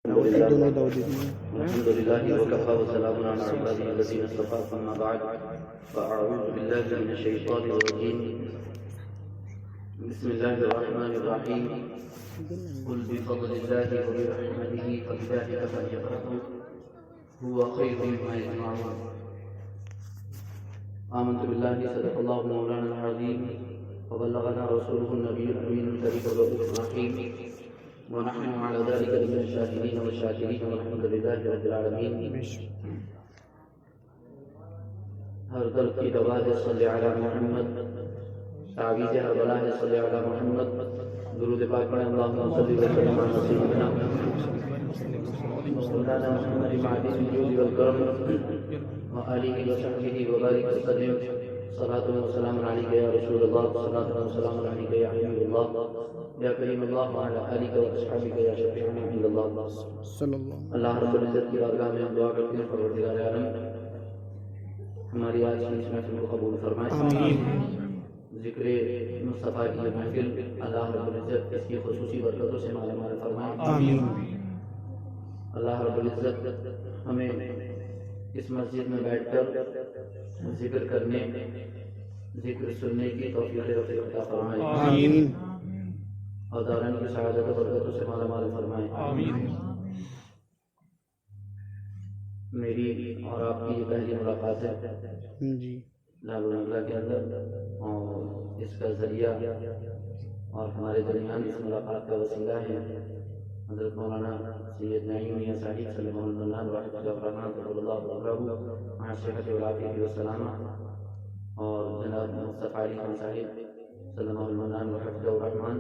الحمد لله وكفى وسلام على عباده الذين اصطفى أما بعد فأعوذ بالله من الشيطان الرجيم بسم الله الرحمن الرحيم قل بفضل الله وبرحمته فبذلك فليفرحوا هو خير مما يجمعون آمنت بالله صدق الله مولانا العظيم وبلغنا رسوله النبي الأمين الكريم الرؤوف الرحيم ونحن على ذلك من الشاهدين والشاكرين والحمد لله رب العالمين. ہر درد کی دوا ہے صلی علی محمد، تعویذ ہر بلا ہے صلی علی محمد. درود پاک پڑھیں اللہم صلی وسلم علی سیدنا مولانا محمد معدن الجود والکرم وآلہ وصحبہ وبارک وسلم. صلاۃ وسلام علیک یا رسول اللہ، صلاۃ وسلام علیک یا حبیب اللہ، یا کریم اللہ وعلی آلہ واصحابہ یا شفیع عند اللہ. اللہ رب العزت کی بارگاہ میں ہم دعا کرتے ہیں پروردگار عالم ہماری آج کی اس محفل کو قبول فرمائے. ذکر مصطفیٰ کی محفل اللہ رب العزت اس کی خصوصی برکتوں سے مالا مال فرمائے. اللہ رب العزت ہمیں اس مسجد میں بیٹھ کر ذکر کرنے، ذکر سننے کی توفیق عطا فرمائے اور دارین کی سعادت و برکتوں سے مالا مال فرمائے. میری اور آپ کی یہ پہلی ملاقات ہے لال نگلا کے اندر، اور اس کا ذریعہ اور ہمارے درمیان اس ملاقات کا وسیلہ ہے حضرت مولانا سید نعیم میاں صاحب صلی اللہ علیہ وسلم رحمۃ اللہ صلی اللہ علیہ وسلم صحت والعافیت والسلامہ، اور جناب مصطفیٰ علی خان صاحب صلی اللہ علیہ وسلم رحمۃ الرحمن.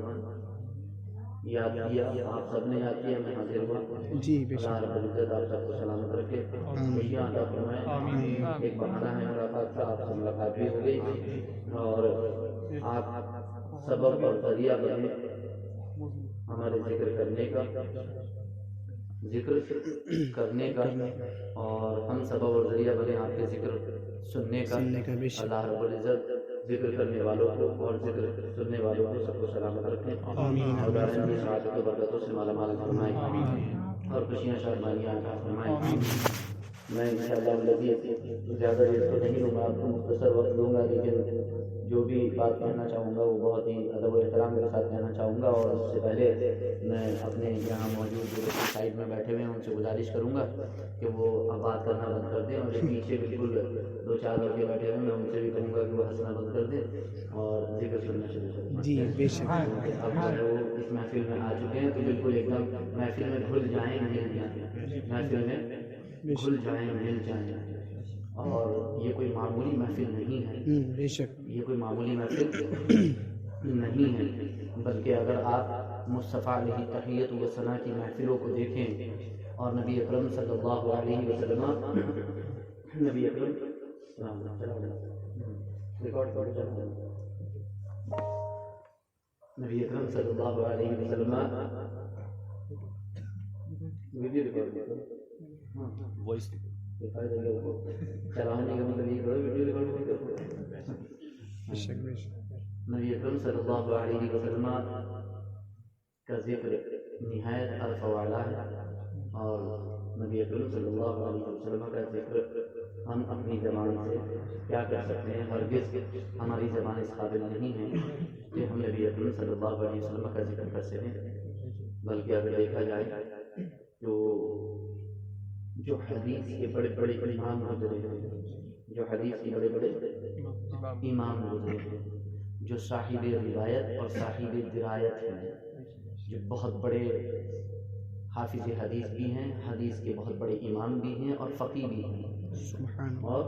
یاد کیا، آپ سب نے یاد کیا، میں حاضر ہوا. اللہ رب العزت آپ سب کو سلامت رکھے، خوشیاں عطا فرمائے. ایک بہانہ ہے ملاقات کا، آپ سے ملاقات بھی ہو گئی اور آپ سبب اور ذریعہ بنے ہمارے ذکر کرنے کا اور ہم سبب اور ذریعہ بنے آپ کے ذکر سننے کا. اللہ رب العزت ذکر کرنے والوں کو اور ذکر سننے والوں کو سب کو سلامت رکھیں اور دارین کی سعادت و برکتوں سے مالا مال فرمائے اور خوشیاں شادمانیاں عطا فرمائے. میں انشاءاللہ زیادہ دیر تو نہیں لوں گا، آپ کو مختصر وقت دوں گا، لیکن جو بھی بات کہنا چاہوں گا وہ بہت ہی ادب و احترام کے ساتھ کہنا چاہوں گا. اور اس سے پہلے میں اپنے یہاں موجود جو سائڈ میں بیٹھے ہوئے ہیں ان سے گزارش کروں گا کہ وہ بات کرنا بند کر دیں، اور جو پیچھے بالکل دو چار لڑکے بیٹھے ہوئے ہیں ان سے بھی کہوں گا کہ وہ ہنسنا بند کر دیں اور ذکر سننا شروع کریں. اب وہ اس محفل میں آ چکے ہیں تو بالکل ایک دم محفل میں گھل جائیں مل جائیں، محفل میں گھل جائیں مل جائیں. اور یہ کوئی معمولی محفل نہیں ہے، بے شک یہ کوئی معمولی محفل نہیں ہے، بلکہ اگر آپ مصطفیٰ علیہ تحیت و ثنا کی محفلوں کو دیکھیں اور نبی اکرم صلی اللہ علیہ وسلم نبی اکرم صلی اللہ علیہ وسلم وائس چلانے کا مطلب یہ کرو ویڈیو ریکارڈ کرو. نبی اکرم صلی اللہ علیہ وسلم کا ذکر نہایت عرف والا ہے، اور نبی اکرم صلی اللہ علیہ وسلم کا ذکر ہم اپنی زبان سے کیا کر سکتے ہیں. ہرگز ہماری زبان اس قابل نہیں ہے کہ ہم نبی اکرم صلی اللہ علیہ وسلم کا ذکر کر سکیں. بلکہ اگر دیکھا جائے تو جو حدیث کے بڑے بڑے امام گزرے ہیں، جو حدیث کے بڑے بڑے امام گزرے ہیں، جو صاحب روایت اور صاحب درایت ہیں، جو بہت بڑے حافظ حدیث بھی ہیں، حدیث کے بہت بڑے امام بھی ہیں اور فقیہ بھی ہیں، اور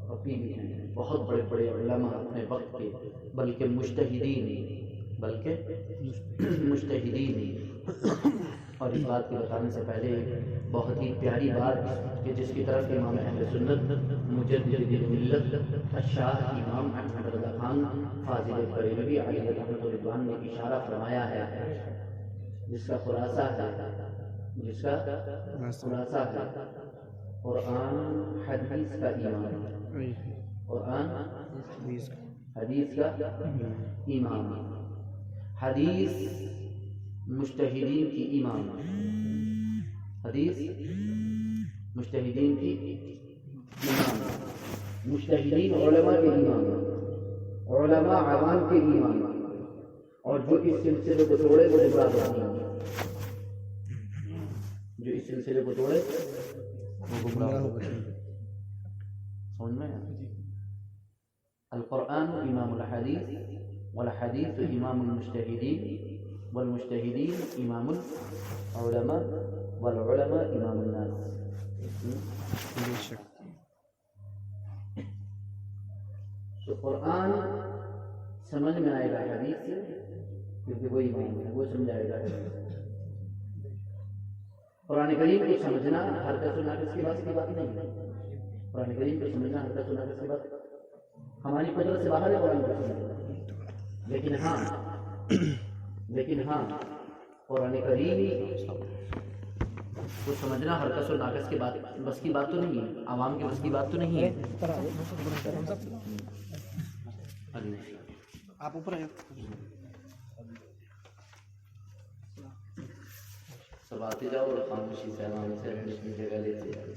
فقیہ بھی ہیں، بہت بڑے بڑے علماء اپنے وقت کے، بلکہ مجتہدین. اور اس بات کے بتانے سے پہلے بہت ہی پیاری بات کہ جس کی طرف امام اہل سنت مجدد ملت الشاہ امام احمد رضا خان فاضل بریلوی علیہ رحمۃ رضوان نے اشارہ فرمایا ہے، جس کا خلاصہ ہے قرآن حدیث کا امام، قرآن حدیث کا امام، حدیث مجتہدین کی امام، حدیث مجتہدین کی امام، مجتہدین علماء کے امام، علماء عوام کے امام، اور جو اس سلسلے کو توڑے وہ گمراہ ہوگا، جو اس سلسلے کو توڑے وہ گمراہ ہوگا۔ سمجھ میں القرآن امام الحدیث والحدیث امام المجتہدین والمجتہدین امام العلماء والعلماء امام الناس۔ تو قرآن سمجھ میں آئے گا حدیث سے، کیونکہ وہ امام ہے، وہ سمجھائے گا۔ قرآن کریم کو سمجھنا ہر کس و ناقص کی بات نہیں ہے۔ قرآن کریم کو سمجھنا ہر کس و ناقص کی بات ہماری قدرت سے باہر ہے قرآن کو سمجھنا، لیکن ہاں قرآن کریم کو سمجھنا ہر کس و ناقص کی بات بس کی بات تو نہیں ہے، عوام کی بس کی بات تو نہیں ہے۔ آپ اوپر آئے، سب آتے جاؤ اور خاموشی سے آرام سے اپنی جگہ لیتے جاؤ،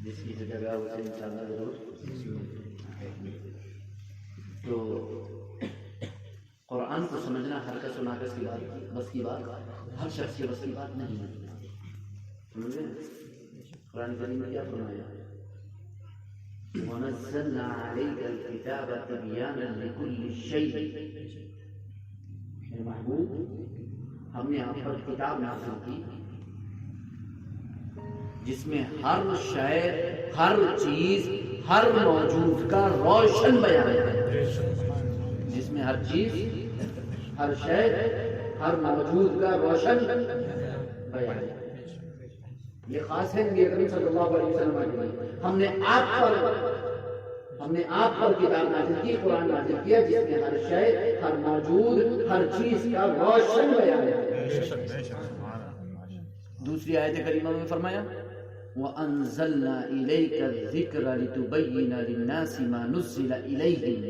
جس کی جگہ اسے انشاءاللہ ضرور۔ تو قرآن کو سمجھنا ہر کس و ناقص کی بات بس کی بات، ہر شخص کی بس کی بات نہیں ہے۔ سمجھے قرآن کریم میں کیا فرمایا؟ وَنَزَّلْنَا عَلَيْكَ الْكِتَابَ تِبْيَانًا لِكُلِّ شَيْءٍ، اے محبوب ہم نے آپ پر کتاب نازل کی جس میں ہر شے، ہر چیز، ہر موجود کا روشن بیان ہے، جس میں ہر چیز، ہر شے، ہر موجود کا روشن بیان ہے۔ یہ خاص ہے نبی اکرم صلی اللہ علیہ وسلم کے لیے۔ ہم نے آپ پر کتاب نازل کی، قرآن نازل کیا جس میں ہر شے، ہر موجود، ہر چیز کا روشن بیان ہے۔ دوسری آیت کریمہ میں فرمایا وَأَنزَلْنَا إِلَيْكَ الذِّكْرَ لِتُبَيِّنَ لِلنَّاسِ مَا نُزِّلَ إِلَيْهِمْ،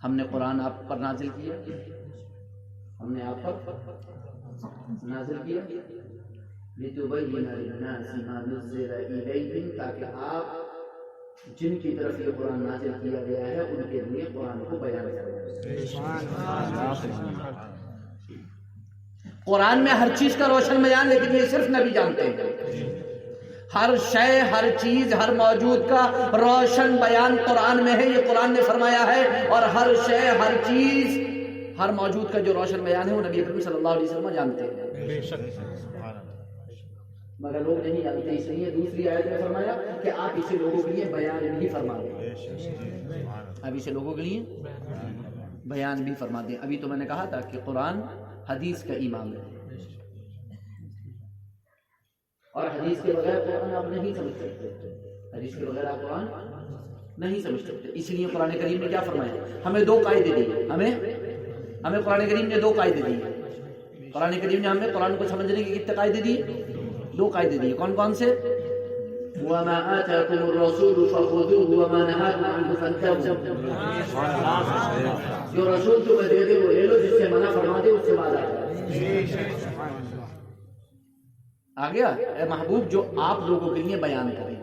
ہم نے قرآن آپ پر نازل کیا، ہم نے آپ پر نازل کیا لِتُبَيِّنَ لِلنَّاسِ مَا نُزِّلَ إِلَيْهِمْ، تاکہ آپ جن کی طرف یہ قرآن نازل کیا گیا ہے ان کے لیے قرآن کو بیان کریں۔ قرآن میں ہر چیز کا روشن بیان، لیکن یہ صرف نبی جانتے ہیں۔ ہر شے، ہر چیز، ہر موجود کا روشن بیان قرآن میں ہے، یہ قرآن نے فرمایا ہے۔ اور ہر شے، ہر چیز، ہر موجود کا جو روشن بیان ہے وہ نبی اکرم صلی اللہ علیہ وسلم جانتے ہیں، مگر لوگ نہیں جانتے۔ اس لیے دوسری آیت میں فرمایا کہ آپ اسے لوگوں کے لیے بیان بھی فرما دیں، اب اسے لوگوں کے لیے بیان بھی فرما دیں۔ ابھی تو میں نے کہا تھا کہ قرآن حدیث کا امام ہے، اور حدیث کے بغیر قرآن آپ نہیں سمجھ سکتے، حدیث کے بغیر آپ قرآن نہیں سمجھ سکتے۔ اس لیے قرآن کریم نے کیا فرمایا؟ ہمیں دو قاعدے دیے، ہمیں قرآن کریم نے دو قاعدے دیے۔ قرآن کریم نے ہمیں قرآن کو سمجھنے کے کتنے قاعدے دیے؟ دو قاعدے دیے۔ کون کون سے؟ وَمَا آتَاكُمُ الرَّسُولُ فَخُذُوهُ وَمَا نَهَاكُمْ عَنْهُ فَانْتَهُوا، جو رسول تمہیں دے دے وہ لے لو، جس سے منع فرما دے اس سے باز آ جاؤ۔ آ گیا؟ اے محبوب جو آپ لوگوں کے لیے بیان کریں۔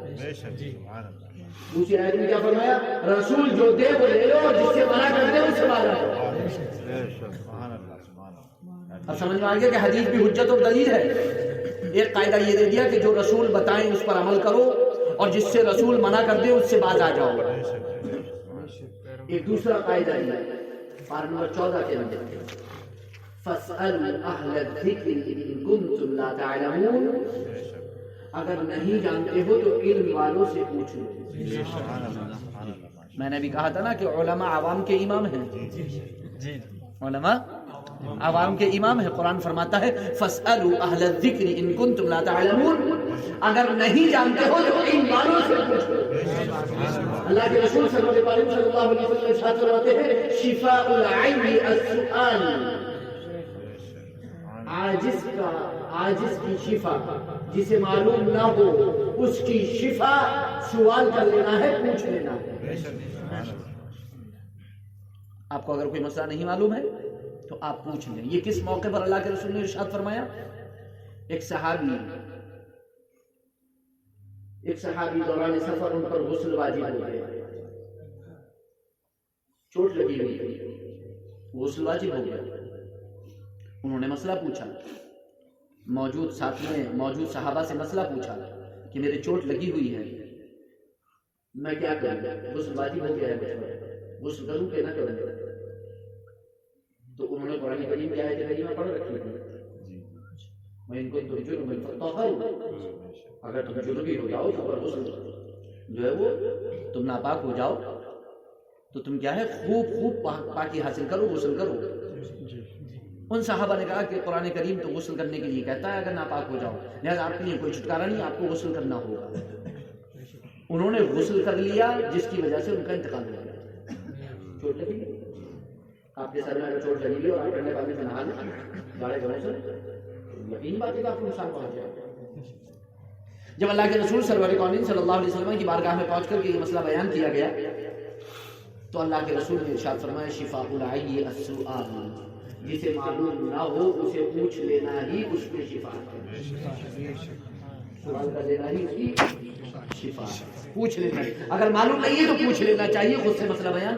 دوسری آیت میں کیا فرمایا؟ رسول جو دے وہ لے لو، جس سے منع کر دے اس سے باز آ جاؤ۔ اب سمجھ میں آ گیا کہ حدیث بھی حجت اور دلیل ہے۔ ایک قاعدہ یہ دے دیا کہ جو رسول بتائیں اس پر عمل کرو، اور جس سے رسول منع کر دے اس سے باز آ جاؤ۔ ایک دوسرا قاعدہ یہ ہے، پارہ نمبر 14 کے اندر فَاسْأَلُوا أَهْلَ الذِّكْرِ إِن كُنتُمْ لَا تَعْلَمُونَ، اگر نہیں جانتے ہو تو علم والوں سے پوچھ لو۔ میں نے بھی کہا تھا نا کہ علماء عوام کے امام ہیں، علماء عوام کے امام ہے۔ قرآن فرماتا ہے فَاسْأَلُوا أَهْلَ الذِّكْرِ إِن كُنتُمْ لَا تَعْلَمُونَ، اگر نہیں جانتے ہو تو علم والوں سے پوچھو۔ اللہ کے رسول صلی اللہ علیہ وسلم ارشاد فرماتے ہیں شفاء العین السؤال، عاجز کی شفا، جسے معلوم نہ ہو اس کی شفا سوال کر لینا ہے، پوچھ لینا ہے۔ آپ کو اگر کوئی مسئلہ نہیں معلوم ہے تو آپ پوچھ لیں۔ یہ کس موقع پر اللہ کے رسول نے ارشاد فرمایا؟ ایک صحابی دوران سفر ان پر غسل واجب ہو گیا، چوٹ لگی ہوئی تھی، غسل واجب ہو گیا۔ انہوں نے مسئلہ پوچھا، موجود ساتھ میں موجود صحابہ سے مسئلہ پوچھا کہ میرے چوٹ لگی ہوئی ہے، میں کیا کروں؟ غسل واجب ہو گیا ہے مجھ پر، غسل کروں کہ نہ کروں؟ تو انہوں نے قرآن کریم کی آیت کریمہ پڑھ رکھی تھی، میں ان کو ترجمہ اگر تم جنوبی ہو جاؤ تو غسل جو ہے وہ تم ناپاک ہو جاؤ تو تم کیا ہے خوب پاکی حاصل کرو، غسل کرو۔ ان صحابہ نے کہا کہ قرآن کریم تو غسل کرنے کے لیے کہتا ہے اگر ناپاک ہو جاؤ، لہٰذا آپ کے لیے کوئی چھٹکارا نہیں، آپ کو غسل کرنا ہوگا۔ انہوں نے غسل کر لیا، جس کی وجہ سے ان کا انتقال ہو گیا۔ چوٹ لگی، آپ کے سر میں اگر چوٹ لگی اور آپ ٹھنڈے پانی سے نہا لیں گاڑے گھروں سے، یقین بات ہے کہ آپ کو نقصان پہنچ جائے گا۔ جب اللہ کے رسول سرور کونین صلی اللہ علیہ وسلم کی بارگاہ میں پہنچ کر کے یہ مسئلہ بیان کیا گیا تو اللہ کے رسول نے ارشاد فرمایا شفاء العی السؤال، جسے معلوم نہ ہو اسے پوچھ لینا ہی اس کی شفا ہے، سوال کر لینا ہی اس کی شفا ہے، پوچھ لینا ہی، اگر معلوم نہیں ہے تو پوچھ لینا چاہیے، خود سے مسئلہ بیان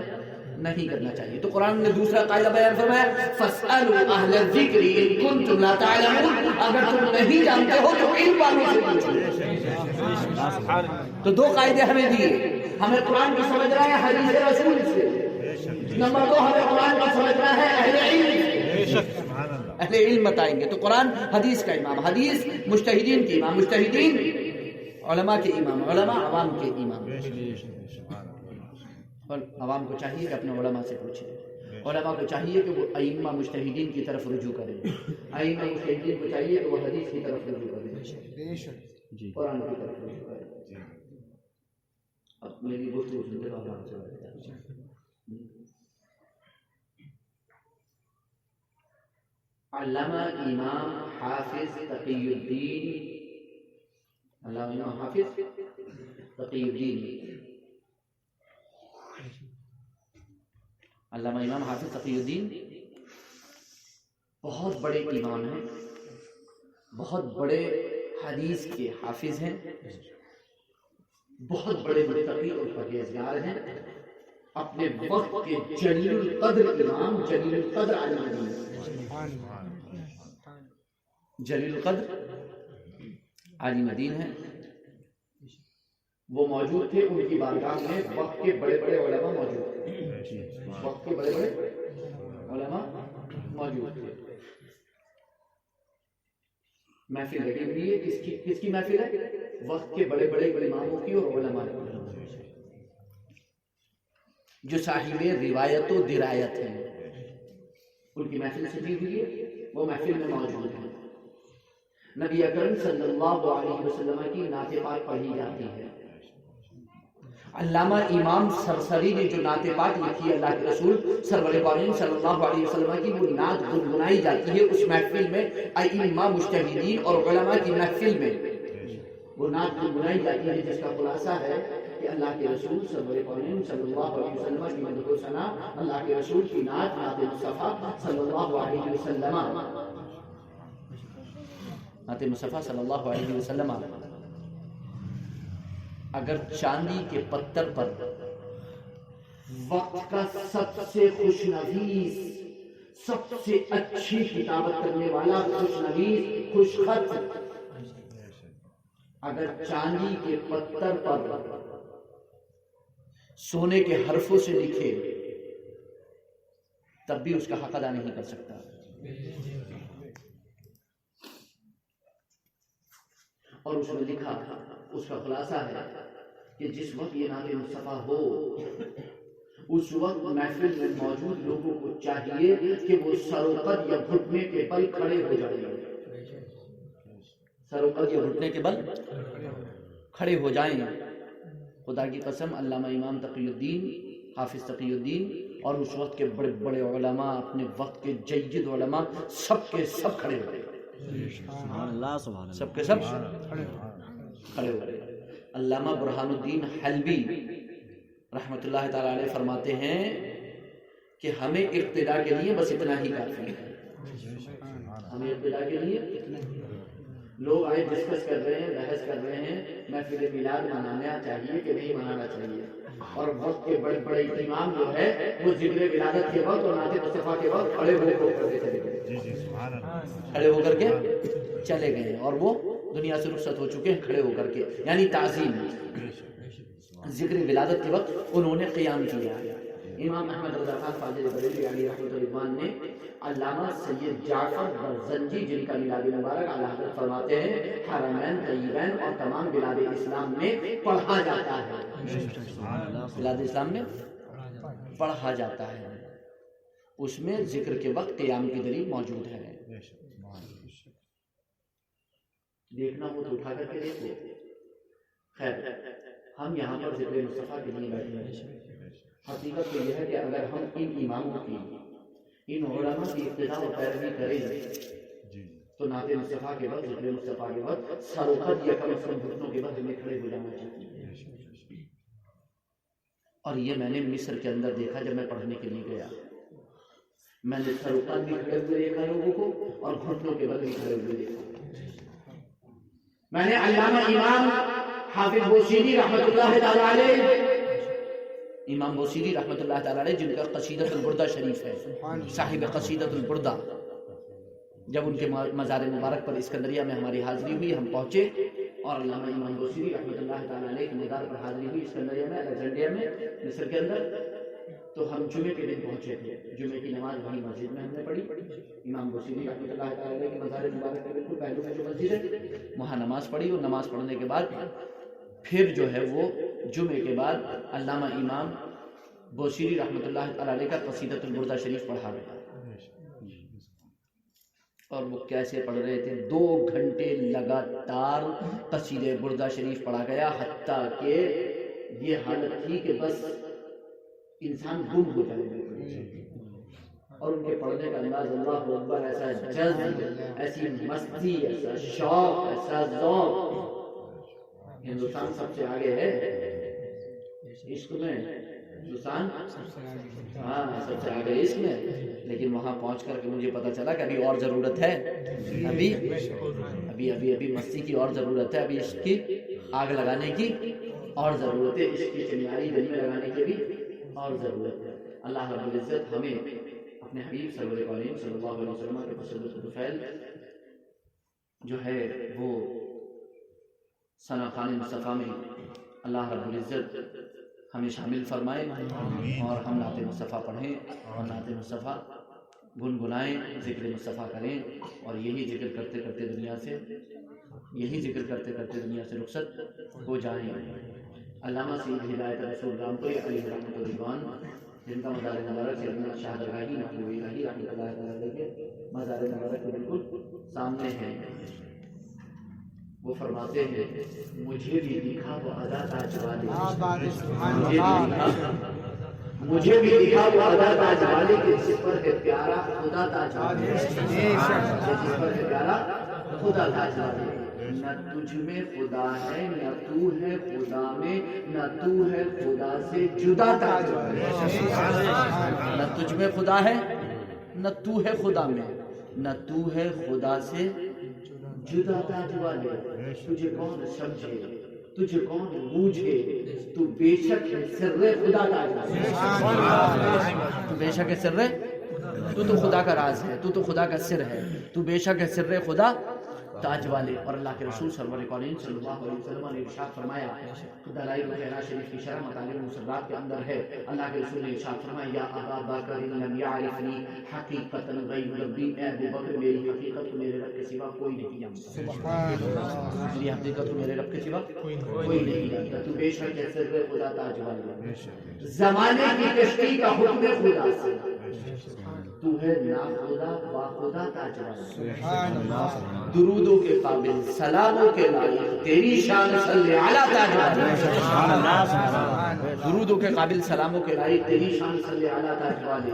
نہیں کرنا چاہیے۔ تو قرآن نے دوسرا قاعدہ بیان فرمایا فَاسْأَلُوا أَهْلَ الذِّكْرِ إِن كُنتُمْ لَا تَعْلَمُونَ، اگر تم نہیں جانتے ہو تو علم والوں سے پوچھو۔ تو دو قاعدے ہمیں دیے، ہمیں قرآن کو سمجھنا ہے حدیث رسول سے، نمبر دو ہمیں قرآن کو سمجھنا ہے اہل علم سے۔ اہل علم بتائیں گے، تو قرآن حدیث کا امام، حدیث مجتہدین کی امام، مجتہدین علماء کے امام، علماء عوام کے امام۔ عوام کو چاہیے کہ اپنے علماء سے پوچھیں، علماء کو چاہیے کہ وہ ائمہ مجتہدین کی طرف رجوع کریں، ائمہ مجتہدین کو چاہیے کہ وہ حدیث کی طرف رجوع کریں، قرآن کی طرف رجوع کریں۔ اب میری گفتگو سنتے رہو، علامہ امام حافظ تقی الدین، علامہ امام حافظ تقی الدین، علامہ امام حافظ تقی الدین بہت بڑے امام ہیں، بہت بڑے حدیث کے حافظ ہیں، بہت بڑے متقی اور پرہیزگار ہیں، اپنے وقت کے جلیل القدر امام، جلیل القدر عالم دین، جلیل القدر عالم دین ہیں۔ وہ موجود تھے، ان کی بارگاہ میں وقت کے بڑے بڑے علماء موجود تھے، وقت کے بڑے بڑے علماء موجود تھے۔ محفل لگی ہوئی ہے، کس کی محفل ہے؟ وقت کے بڑے بڑے اماموں کی اور علماء کی، جو صاحب روایت و درایت ہیں، ان کی محفل سجی ہوئی ہے، وہ محفل میں موجود ہیں۔ نبی اکرم صلی اللہ علیہ وسلم کی نعت پاک پڑھی جاتی ہے۔ علامہ امام سرسری نے جو نعت پاک لکھی ہے اللہ کے رسول سرور کونین صلی اللہ علیہ وسلم کی، وہ نعت گنگنائی جاتی ہے اس محفل میں، ائمہ مجتہدین اور علماء کی محفل میں وہ نعت گنگنائی جاتی ہے، جس کا خلاصہ ہے کہ اللہ کے رسول سرور کونین صلی اللہ علیہ وسلم کی مدح و ثنا، اللہ کے رسول کی نعت، نعت مصطفیٰ صلی اللہ علیہ وسلم، نعت مصطفیٰ صلی اللہ علیہ وسلم۔ اگر چاندی کے پتھر پر وقت کا سب سے خوش نویس، سب سے اچھی کتابت کرنے والا خوش نویس، خوش خط، اگر چاندی کے پتھر پر سونے کے حرفوں سے لکھے تب بھی اس کا حق ادا نہیں کر سکتا۔ اور اس میں لکھا، اس کا خلاصہ ہے کہ جس وقت یہ نعت مصطفیٰ ہو، اس وقت محفل میں موجود لوگوں کو چاہیے کہ وہ سروقد یا گھٹنے کے بل کھڑے ہو جائیں، سروقد یا گھٹنے کے بل کھڑے ہو جائیں۔ خدا کی قسم علامہ امام تقی الدین، حافظ تقی الدین اور اس وقت کے بڑے بڑے علماء، اپنے وقت کے جید علماء، سب کے سب کھڑے ہو گئے، سب کے سب کھڑے ہو گئے۔ علامہ برہان الدین حلبی رحمۃ اللہ تعالی علیہ فرماتے ہیں کہ ہمیں اقتدا کے لیے بس اتنا ہی کافی ہے، ہمیں اقتدا کے لیے علماء ڈسکس کر رہے ہیں، بحث کر رہے ہیں محفل میلاد منانا چاہیے کہ نہیں منانا چاہیے، اور وقت کے بڑے بڑے امام جو ہے وہ ذکر ولادت کے وقت اور نعت مصطفیٰ کے وقت کھڑے ہو کر چلے گئے، کھڑے ہو کر کے چلے گئے، اور وہ دنیا سے رخصت ہو چکے ہیں کھڑے ہو کر کے، یعنی تعظیم ذکر ولادت کے وقت انہوں نے قیام کیا۔ امام احمد رضا خان فاضل بریلوی علیہ رحمۃ اللہ نے علامہ سید جعفر برزنجی جن کا میلاد مبارک اعلیٰ حضرت فرماتے ہیں حرمین طیبین اور تمام بلاد اسلام میں پڑھا جاتا ہے، بلاد اسلام میں پڑھا جاتا ہے، اس میں ذکر کے وقت قیام کی دلیل موجود ہے۔ دیکھنا ہو تو اٹھا کر کے دیکھو۔ خیر، ہم یہاں پر ذکر مصطفیٰ کے لیے بیٹھے ہیں۔ حقیقت تو یہ ہے کہ اگر ہم ان اماموں کی، ان علماء کی اقتداء و پیروی کریں تو نعت مصطفیٰ کے وقت، ذکر مصطفیٰ کے وقت سروقت یا کم از کم گھٹنوں کے وقت ہمیں کھڑے ہو جانا چاہیے۔ اور یہ میں نے مصر کے اندر دیکھا جب میں پڑھنے کے لیے گیا، میں نے سروقت بھی کھڑے ہوئے دیکھا لوگوں کو اور گھٹنوں کے وقت بھی کھڑے ہوئے دیکھا۔ میں نے علامہ امام حافظ بوصیری رحمۃ اللہ تعالی علیہ، امام بوصیری رحمۃ اللہ تعالی علیہ جن کا قصیدۃ البردہ شریف ہے، صاحب قصیدۃ البردہ، جب ان کے مزار مبارک پر اسکندریہ میں ہماری حاضری ہوئی، ہم پہنچے اور علامہ امام بوصیری رحمۃ اللہ تعالی علیہ کے مزار پر حاضری ہوئی اسکندریہ میں، الیگزینڈریا میں، مصر کے اندر۔ تو ہم جمعے کے دن پہنچے تھے، جمعے کی نماز وہیں مسجد میں ہم نے پڑھی، امام بوصیری رحمۃ اللہ تعالی علیہ کے مزار مبارک کے بالکل پہلو میں جو مسجد ہے وہاں نماز پڑھی، اور نماز پڑھنے کے بعد پھر جو ہے وہ جمعے کے بعد علامہ امام بوصیری رحمۃ اللہ تعالی علیہ کا قصیدۃ البردہ شریف پڑھا گیا، اور وہ کیسے پڑھ رہے تھے، 2 گھنٹے لگاتار قصیدہ بردہ شریف پڑھا گیا، حتیٰ کہ یہ حالت تھی کہ بس انسان گم ہو جائے، اور ان کے پڑھنے کا انداز اللہ اکبر، ایسا جذب، ایسی مستی، ایسا شوق، ایسا ذوق۔ ہندوستان سب سے آگے ہے عشق میں، ہندوستان ہاں سب سے آگے عشق میں، لیکن وہاں پہنچ کر کے مجھے پتا چلا کہ ابھی اور ضرورت ہے، ابھی مستی کی اور ضرورت ہے، ابھی عشق کی آگ لگانے کی اور ضرورت ہے، عشق کی چنگاری دل میں لگانے کی بھی اور ضرورت ہے۔ اللہ رب العزت ہمیں اپنے حبیب صلی اللہ علیہ وسلم کے قصیدۃ الفیل جو ہے وہ ثنا خوان مصطفیٰ میں اللہ رب العزت ہمیں شامل فرمائے، اور ہم نعت مصطفیٰ پڑھیں اور نعت مصطفیٰ گنگنائیں، ذکر مصطفیٰ کریں، اور یہی ذکر کرتے کرتے دنیا سے رخصت ہو جائیں۔ علامہ سید ہدایت رسول رامپور علیہ رحمۃ اللہ جن کا مزار مبارک سیدنا شاہ درگاہی محبوب الہی رحمۃ اللہ تعالی کے مزار مبارک کے بالکل سامنے ہے، وہ فرماتے ہیں مجھے بھی دکھا وہ ادا تاج والے، مجھے بھی دکھا وہ ادا تاج والے کہ جس پر ہے پیارا خدا تاج والے، جس پر ہے پیارا خدا تاج والے۔ نہ تجھ میں خدا ہے نہ تو ہے خدا میں، نہ تو ہے خدا سے جدا تاج والے۔ نہ تجھ میں خدا ہے نہ تو ہے خدا میں، نہ تو ہے خدا سے جدا تاج والے۔ تجھے کون سمجھے تجھے کون بوجھے، تو بے شک ہے سر خدا تاج والے، تو بے شک ہے سر، تو خدا کا راز ہے، تو خدا کا سر ہے، تو بے شک ہے سر خدا تاج والے۔ اور اللہ کے رسول سرور کونین صلی اللہ علیہ وسلم نے ارشاد فرمایا، دلائل الخیرات شریف کی شرح مطالب المسرات کے اندر ہے، اللہ کے رسول نے ارشاد فرمایا یا ابا بکر لم یعرفنی حقیقتا غیر ربی، اے ابو بکر میری حقیقت کو میرے رب کے سوا کوئی نہیں جانتا، میری حقیقت کو میرے رب کے سوا کوئی نہیں جانتا، تو بے شک ہے سر خدا تاج والے۔ زمانے کی کشتی کا حکم خدا سے، تو ہے نا خدا با خدا تاج والے۔ درودوں کے قابل سلاموں کے لائق تیری شان صلی علی تاج والے، درودوں کے قابل سلاموں کے لائق تیری شان صلی علی تاج والے۔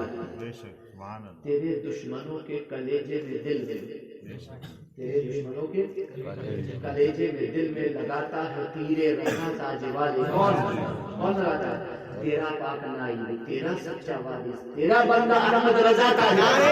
تیرے دشمنوں کے کلیجے میں دل میں، تیرے دشمنوں کے کلیجے میں دل میں لگاتا ہے تیرے رہنا تاج والے۔ کون لگاتا ہے؟ تیرا پاک نائی، تیرا سچا وارث، تیرا بندہ احمد رضا تاج والے۔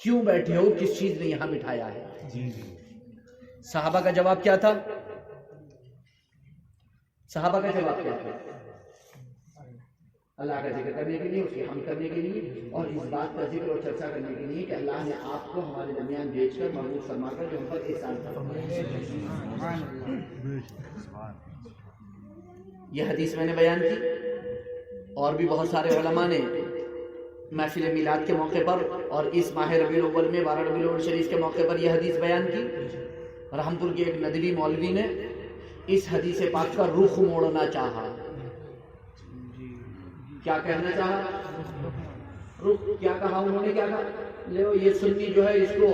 کیوں بیٹھے ہو, کس چیز نے یہاں بٹھایا ہے؟ صحابہ کا جواب کیا تھا؟ صحابہ کا جواب کیا تھا؟ اللہ کا ذکر کرنے کے لیے, اس کی حمد کرنے کے لیے, اور اس بات کا ذکر اور چرچا کرنے کے لیے کہ اللہ نے آپ کو ہمارے درمیان بھیج کر محبوب فرما کر جو ہم پر احسان فرمایا. یہ حدیث میں نے بیان کی, اور بھی بہت سارے علماء نے محفل میلاد کے موقع پر اور اس ماہ ربیع الاول میں 12 ربیع الاول شریف کے موقع پر یہ حدیث بیان کی. رحمت پور کے ایک ندوی مولوی نے اس حدیث پاک کا رخ موڑنا چاہا. کیا کہنا چاہا؟ رخ کیا کہا انہوں نے؟ کیا کہا؟ لو یہ سنی جو ہے اس کو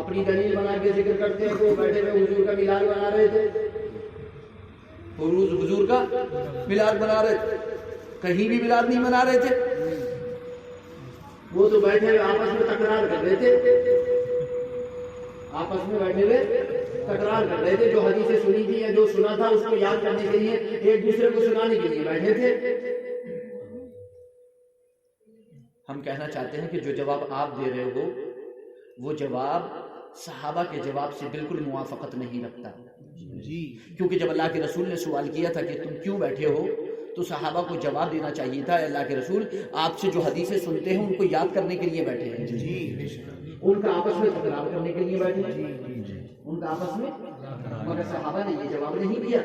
اپنی دلیل بنا کے ذکر کرتے ہیں, وہ بیٹھے ہوئے حضور کا میلاد بنا رہے تھے, حضور کا میلاد بنا رہے تھے, کہیں بھی میلاد نہیں بنا رہے تھے, وہ تو بیٹھے ہوئے آپس میں تکرار کر رہے تھے, آپس میں بیٹھے ہوئے تکرار کر رہے تھے, جو حدیثیں سنی تھی یا جو سنا تھا اس کو یاد کرنے کے لیے ایک دوسرے کو سنانے کے لیے بیٹھے تھے. ہم کہنا چاہتے ہیں کہ جو جواب آپ دے رہے ہو وہ جواب صحابہ کے جواب سے بالکل موافقت نہیں رکھتا. کیونکہ جب اللہ کے رسول نے سوال کیا تھا کہ تم کیوں بیٹھے ہو, تو صحابہ کو جواب دینا چاہیے تھا اللہ کے رسول آپ سے جو حدیثیں سنتے ہیں ان کو یاد کرنے کے لیے بیٹھے ہیں, ان کا آپس میں تکرار کرنے کے لیے بیٹھے ہیں, ان کا آپس میں. مگر صحابہ نے یہ جواب نہیں دیا,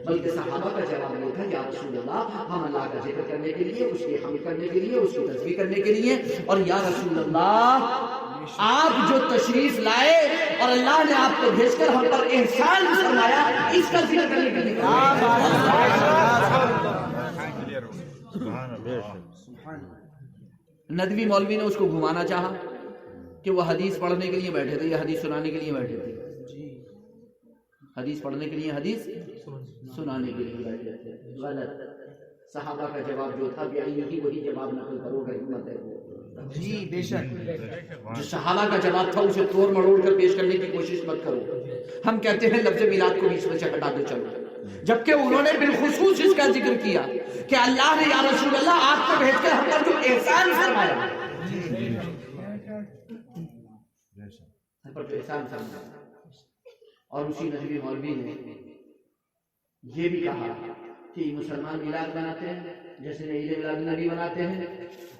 بلکہ صحابہ کا جواب یہ تھا یا رسول اللہ ہم اللہ کا ذکر کرنے کے لیے, اس کی حمد کرنے کے لیے, اس کی تسبیح کرنے کے لیے, اور یا رسول اللہ آپ جو تشریف لائے اور اللہ نے آپ کو بھیج کر ہم پر احسان فرمایا, اس کا ذکر کرنے کے لیے. ندوی مولوی نے اس کو گھمانا چاہا کہ وہ حدیث پڑھنے کے لیے بیٹھے تھے یا حدیث سنانے کے لیے بیٹھے تھے. حدیث پڑھنے کے لیے, حدیث سنانے کے لیے بیٹھے تھے. غلط. صحابہ کا جواب جو تھا بیائی وہی جواب نقل کرو گا, ہمت ہے. جی بے شک. جو صحابہ کا جواب تھا اسے توڑ مڑوڑ کر پیش کرنے کی کوشش مت کرو. ہم کہتے ہیں لفظ میلاد کو بیچ میں سے ہٹا دو چلو, جبکہ انہوں نے بالخصوص اس کا ذکر کیا کہ اللہ نے یا رسول اللہ آپ کو بھیج کر ہم پر جو احسان فرمایا, ہم پر جو احسان فرمایا. اور اسی ندوی مولوی نے یہ بھی کہا کہ مسلمان میلاد بناتے ہیں جیسے عید میلاد النبی بناتے ہیں,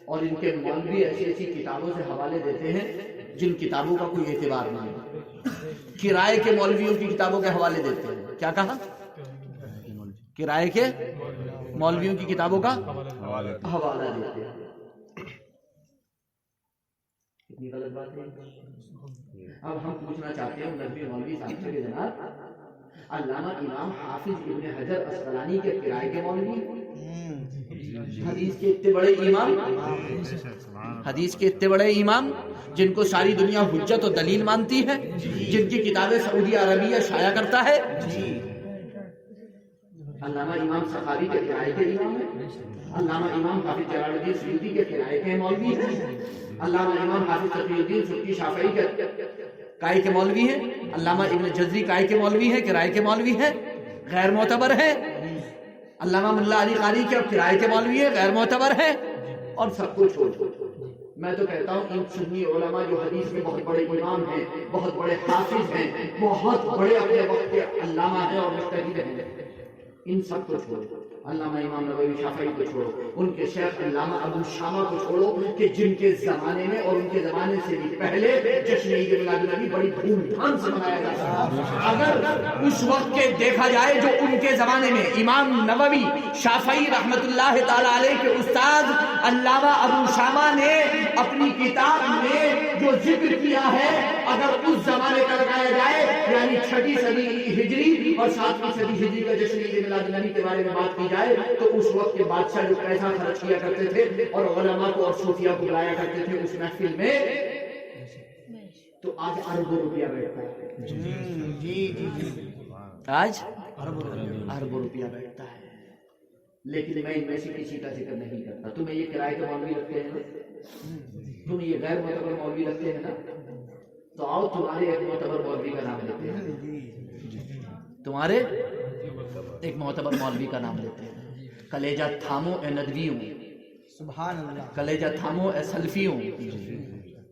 اور ان کے مولوی ایسی ایسی کتابوں سے حوالے دیتے ہیں جن کتابوں کا کوئی اعتبار نہیں. کرائے کے مولویوں کی کتابوں کے حوالے دیتے ہیں. کیا کہا؟ کرائے کے مولویوں کی کتابوں کا حوالہ دیتے ہیں. کتنی غلط بات ہے. اب ہم پوچھنا چاہتے ہیں ندوی مولوی صاحب سے کہ جناب علامہ امام حافظ ابن حجر اسقلانی کے کرائے کے مولوی, حدیث کے اتنے بڑے امام, حدیث کے اتنے بڑے امام جن کو ساری دنیا حجت و دلیل مانتی ہے, جن کی کتابیں سعودی عربیہ شائع کرتا ہے, علامہ امام سخاوی کے کرائے کے امام ہیں, علامہ امام حافظ جلال الدین سیوطی کے کرائے کے مولوی ہیں, علامہ امام حافظ تقی الدین سبکی شافعی کے کائے کے مولوی ہیں, علامہ ابن جزری کائے کے مولوی ہیں, کرائے کے مولوی ہیں, غیر معتبر ہیں, علامہ ملا علی قاری کے کرائے کے مولوی ہیں, غیر معتبر ہیں. اور سب کچھ چھوڑ میں تو کہتا ہوں ان سنی علماء جو حدیث میں بہت بڑے امام ہیں, بہت بڑے حافظ ہیں, بہت بڑے اپنے وقت کے علامہ ہیں اور مجتہد ہیں, ان سب کو چھوڑو. علامہ امام نووی شافعی کو چھوڑو, ان کے شیخ علامہ ابو شامہ کو چھوڑو کہ جن کے زمانے میں اور ان کے زمانے سے بھی پہلے جشن عید میلاد النبی بڑی دھوم دھام سے منایا جاتا ہے. اگر اس وقت کے دیکھا جائے جو ان کے زمانے میں امام نووی شافعی رحمت اللہ تعالی علیہ کے استاد علامہ ابو شامہ نے اپنی کتاب میں جو ذکر کیا ہے, اگر اس زمانے کا لگایا جائے یعنی 6 صدی ہجری اور 7 صدی ہجری کا جشن عید میلاد النبی کے بارے میں بات کی جائے تو اس وقت کے بادشاہ جو پیسہ خرچ کیا کرتے تھے اور علماء کو اور صوفیہ کو بلایا کرتے تھے اس محفل میں, تو آج اربوں روپیہ بیٹھتا ہے. آج اربوں روپیہ بیٹھتا ہے. لیکن میں ان میں سے کسی کا ذکر نہیں کرتا. تمہیں یہ کرائے کے مولوی رکھتے ہیں نا, تم یہ غیر معتبر مولوی رکھتے ہیں نا, تو آؤ تمہارے ایک معتبر مولوی کا نام لیتے ہیں, تمہارے ایک معتبر مولوی کا نام لیتے ہیں. کلیجہ تھامو اے ندویوں, سبحان اللہ, کلیجہ تھامو اے سلفیوں,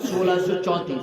1634,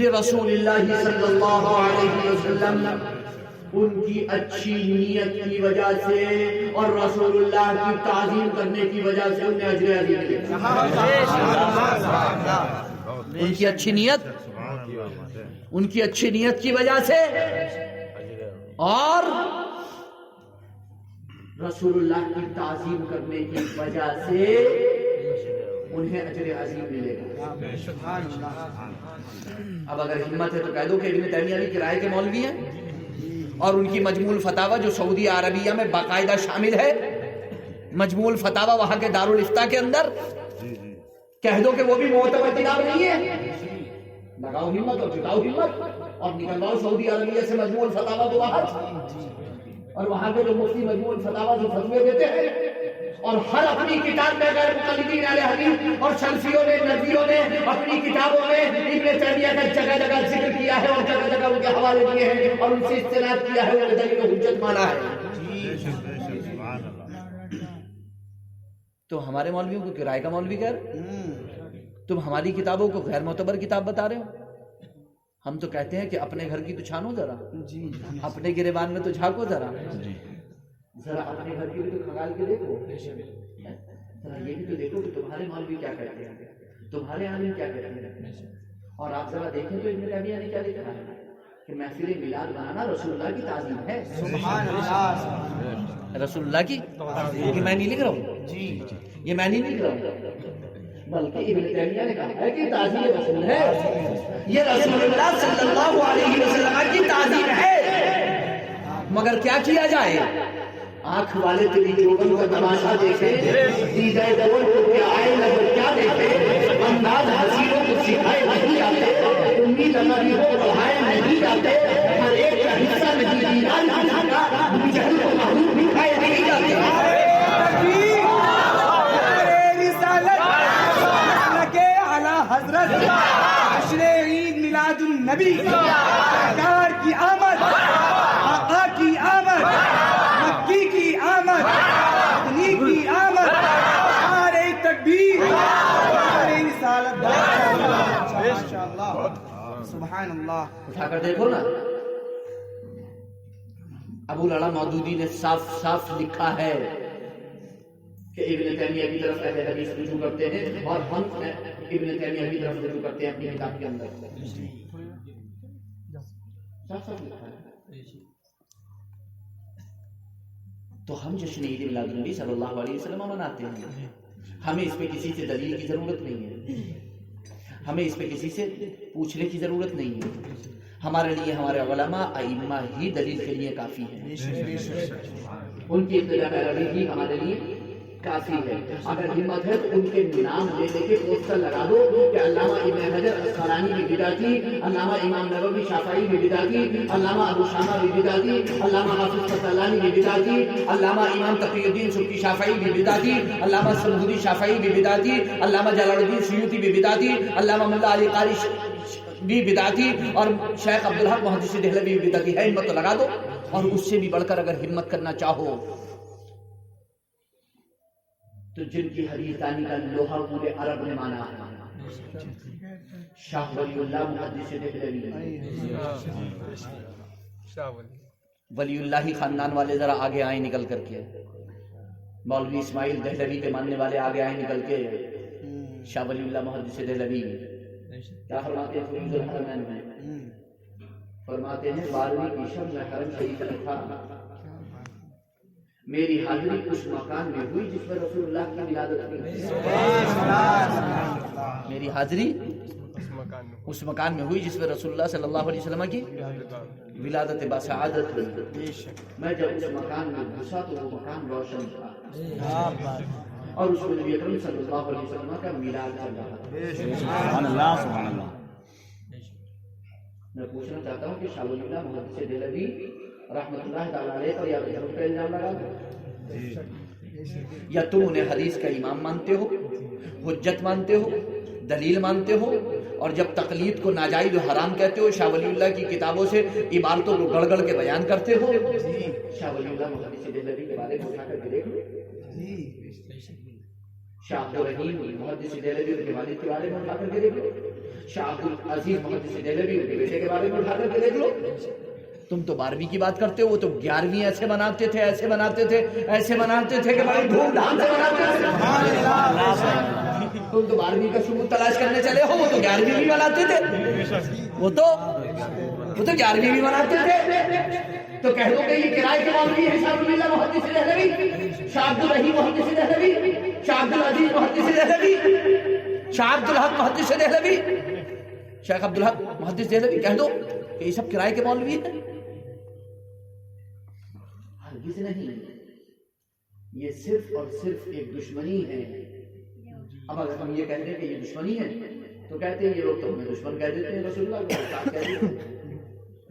لرسول اللہ صلی اللہ علیہ وسلم، ان کی اچھی نیت کی وجہ سے اور رسول اللہ کی تعظیم کرنے کی وجہ سے انہیں اجر عظیم ملے. ان کی اچھی نیت، ان کی اچھی نیت کی وجہ سے اور رسول اللہ کی تعظیم کرنے کی وجہ سے انہیں اجر عظیم ملے گا. اب اگر ہمت ہے تو کہہ دو کہ ابن تیمیہ علی کرائے کے مولوی ہیں اور ان کی مجموع الفتاوی جو سعودی عربیہ میں باقاعدہ شامل ہے، مجموع الفتاوی وہاں کے دارالفتاء کے اندر، کہہ دو کہ وہ بھی معتبر کتاب نہیں ہے. لگاؤ ہمت اور جٹاؤ ہمت اور نکلواؤ سعودی عربیہ سے مجموع الفتاوی کو باہر، اور وہاں کے جو مفتی مجموع الفتاوی جو فتوے دیتے ہیں اور ہر اپنی کتاب میں غیر مقلدین اہل حدیث اور سلفیوں نے نبیوں نے اپنی کتابوں میں ابن تیمیہ کا جگہ جگہ ذکر کیا ہے اور جگہ جگہ ان کے حوالے دیے ہیں اور ان سے استناد کیا ہے اور دلیل و حجت مانا ہے. تو ہمارے مولویوں کو کرائے کا مولوی کہہ رہے، تم ہماری کتابوں کو غیر معتبر کتاب بتا رہے ہو. ہم تو کہتے ہیں کہ اپنے گھر کی تو چھانو ذرا، اپنے گریبان میں تو جھانکو ذرا اپنے گھر کی بھی تو کھنگال کے دیکھو، ذرا یہ بھی تو دیکھو کہ تمہارے مولوی کیا کہتے ہیں، تمہارے عالم کیا کہتے ہیں. اور آپ ذرا دیکھیں تو ابن تیمیہ نے کیا لکھا ہے کہ محفل میلاد منانا رسول اللہ کی تعظیم ہے. سبحان اللہ. رسول اللہ کی، یہ میں نہیں لکھ رہا ہوں، یہ میں نہیں لکھ رہا ہوں، بلکہ ابن تیمیہ نے کہا ہے کہ تعظیم رسول ہے، یہ رسول اللہ صلی اللہ علیہ وسلم کی تعظیم ہے. مگر کیا کیا جائے؟ آنکھ والے تیری جوبن کا تماشا دیکھے، دیدہ دور کو کیا آئے نظر کیا دیکھے، انداز حسینوں کو سکھائے نہیں جاتے، امید امری کو پڑھائے نہیں جاتے، ہر ایک کا حصہ نہیں دیدار کسی کا، جہل کو محروم بھی کھائے نہیں جاتے. حضرت جشن عید میلاد النبی، سرکار کی آمد، آقا کی آمد، مکی کی آمد، مدنی کی آمد، نعرہ تکبیر، نعرہ رسالت. ماشاءاللہ، سبحان اللہ. اٹھا کر دیکھو نا، ابو العلا مودودی نے صاف صاف لکھا ہے کہ ابن تیمیہ کی طرف اہل حدیث رجوع کرتے ہیں اور ہم ابن تیمیہ کی طرف رجوع کرتے ہیں اپنی کتاب کے اندر. صاف صاف لکھا ہے. تو ہم جشن عید میلاد النبی صلی اللہ علیہ وسلم مناتے ہیں. ہمیں اس پہ کسی سے دلیل کی ضرورت نہیں ہے، ہمیں اس پہ کسی سے پوچھنے کی ضرورت نہیں ہے. ہمارے لیے ہمارے علماء ائمہ ہی دلیل کے لیے کافی ہیں، ان کی ابتدا پیروی ہی ہمارے لیے کافی ہے. اگر ہمت ہے تو ان کے نام لے لے کے پوسٹر لگا دو کہ علامہ ابن حجر اسقلانی بھی بدعتی، علامہ امام نووی شافعی بھی بدعتی، علامہ ابو شامہ بھی بدعتی، علامہ حافظ قسطلانی بھی بدعتی، علامہ امام تقی الدین سبکی شافعی بھی بدعتی، علامہ سنبھودی شافعی بھی بدعتی، علامہ جلال الدین سیوطی بھی بدعتی، علامہ ملا علی قاری بھی بدعتی اور شیخ عبدالحق محدث دہلوی بھی بدعتی ہے. ہمت تو لگا دو. اور اس سے بھی بڑھ کر اگر ہمت کرنا چاہو تو جن کی حدیث دانی کا لوہا پورے عرب نے مانا ہے، شاہ ولی اللہ محدث دہلوی، ولی اللہ ہی خاندان والے ذرا آگے آئیں نکل کر کے، مولوی اسماعیل دہلوی کے ماننے والے آگے آئیں نکل کے. شاہ ولی اللہ محدث دہلوی کیا فرماتے ہیں فروز الحرمین میں؟ فرماتے ہیں 12ویں کی شب میں حرم شریف میں تھا، میری حاضری اس مکان میں ہوئی جس میں رسول اللہ کی ولادت ہوئی. میری حاضری اس مکان میں ہوئی جس میں رسول اللہ صلی اللہ علیہ وسلم کی ولادت باسعادت ہوئی. میں جب اس مکان میں گھسا تو وہ مکان روشن تھا اور اس میں نبی اکرم صلی اللہ علیہ وسلم کا میلاد چل رہا تھا. سبحان اللہ سبحان اللہ. میں پوچھنا چاہتا ہوں کہ شاہ ولی اللہ محدث دہلوی رحمۃ اللہ تعالیٰ علیہ پر یا غیرت کا الزام لگا دو، یا تم انہیں حدیث کا امام مانتے ہو، حجت مانتے ہو، دلیل مانتے ہو، اور جب تقلید کو ناجائز و حرام کہتے ہو، شاہ ولی اللہ کی کتابوں سے عبارتوں کو گڑ گڑ کے بیان کرتے ہو. شاہ ولی اللہ محدث دہلوی کے بارے میں اٹھا کر کے دیکھ لو. شاہ رحیم محدث دہلوی کے والد کے بارے میں اٹھا کر کے دیکھ لو. شاہ عبد العزیز محدث دہلوی ان کے بیٹے کے بارے میں اٹھا کر کے دیکھ لو. تم تو 12ویں کی بات کرتے ہو, وہ تو 11ویں ایسے مناتے تھے, ایسے مناتے تھے, ایسے مناتے تھے کہ بڑی دھوم دھام سے مناتے تھے. تم تو 12ویں کا ثبوت تلاش کرنے چلے ہو, وہ تو 11ویں بھی مناتے تھے, وہ تو 11ویں بھی مناتے تھے. تو کہہ دو کہ یہ کرائے کے مولوی ہے شاہ عبد اللہ محدث دہلوی, شاہ عبد الرحیم محدث دہلوی, شاہ عبد العزیز محدث دہلوی, شاہ عبد الحق محدث دہلوی, شیخ عبد الحق محدث دہلوی, کہہ دو کہ یہ سب کرائے کے مولوی ہیں. ہرگز نہیں, یہ صرف اور صرف ایک دشمنی ہے. اب اگر ہم یہ کہتے ہیں کہ یہ دشمنی ہے تو کہتے ہیں یہ لوگ تو ہمیں دشمن کہہ دیتے ہیں, رسول اللہ کو گستاخ کہہ دیتے ہیں.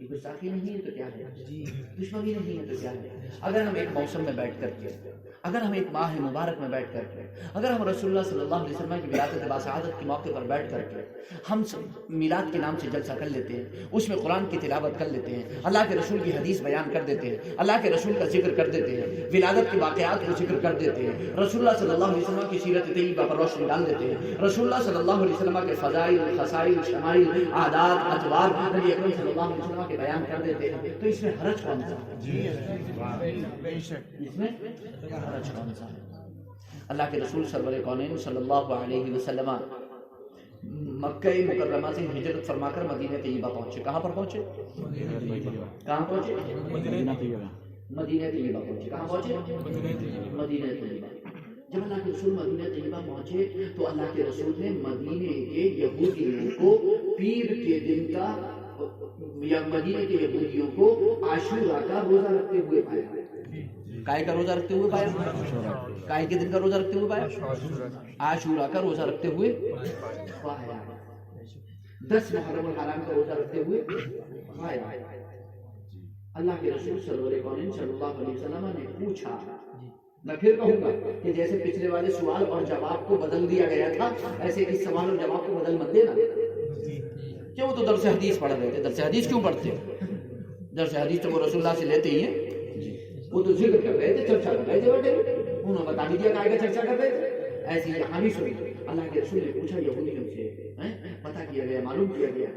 یہ گستاخی نہیں ہے تو کیا ہے, دشمنی نہیں ہے تو کیا ہے. اگر ہم ایک موسم میں بیٹھ کر کے, اگر ہم ایک ماہ مبارک میں بیٹھ کر کے, اگر ہم رسول اللہ صلی اللہ علیہ وسلم کی ولادت باسعادت کے موقع پر بیٹھ کر کے ہم میلاد کے نام سے جلسہ کر لیتے ہیں, اس میں قرآن کی تلاوت کر لیتے ہیں, اللہ کے رسول کی حدیث بیان کر دیتے ہیں, اللہ کے رسول کا ذکر کر دیتے ہیں, ولادت کے واقعات کو ذکر کر دیتے ہیں, رسول اللہ صلی اللہ علیہ وسلم کی سیرت طیبہ پر روشنی ڈال دیتے ہیں, رسول اللہ صلی اللہ علیہ وسلم کے فضائل, خصائل, شمائل, عادات, اطوار نبی اکرم صلی اللہ علیہ وسلم کے بیان کر دیتے ہیں, تو اس میں حرج کون سا ہے؟ اس میں حرج کون سا ہے؟ اللہ کے رسول سرور کونین صلی اللہ علیہ وسلم مکہ مکرمہ سے ہجرت فرما کر مدینہ طیبہ پہنچے. کہاں پر پہنچے؟ کہاں پہنچے؟ مدینہ طیبہ. مدینہ طیبہ پہنچے. کہاں پہنچے؟ مدینہ طیبہ. جب اللہ کے رسول مدینہ طیبہ پہنچے تو اللہ کے رسول نے مدینہ کے یہودیوں کو پیر کے دن کا, یا مدینہ کے یہودیوں کو عاشورہ کا روزہ رکھتے ہوئے پایا. کائے کا روزہ رکھتے ہوئے پایا؟ کائے کے دن کا روزہ رکھتے ہوئے پایا؟ عاشورہ کا روزہ رکھتے ہوئے پایا. 10 محرم الحرام کا روزہ رکھتے ہوئے پایا. اللہ کے رسول سرور کونین صلی اللہ علیہ وسلم نے پوچھا, میں پھر کہوں گا کہ جیسے پچھلے والے سوال اور جواب کو بدل دیا گیا تھا, ایسے اس سوال اور جواب کو بدل مت دینا. کہ وہ تو درس حدیث پڑھ رہے تھے, درس حدیث کیوں پڑھتے؟ درس حدیث تو وہ رسول اللہ سے لیتے ہی ہیں, وہ تو ذکر کر رہے تھے, چرچا کر رہے تھے, بیٹھے انہوں نے بتا دیا کہ چرچا کر رہے تھے. ایسی کہانی سنی. اللہ کے رسول نے پوچھا یہودیوں سے, پتہ کیا گیا, معلوم کیا گیا,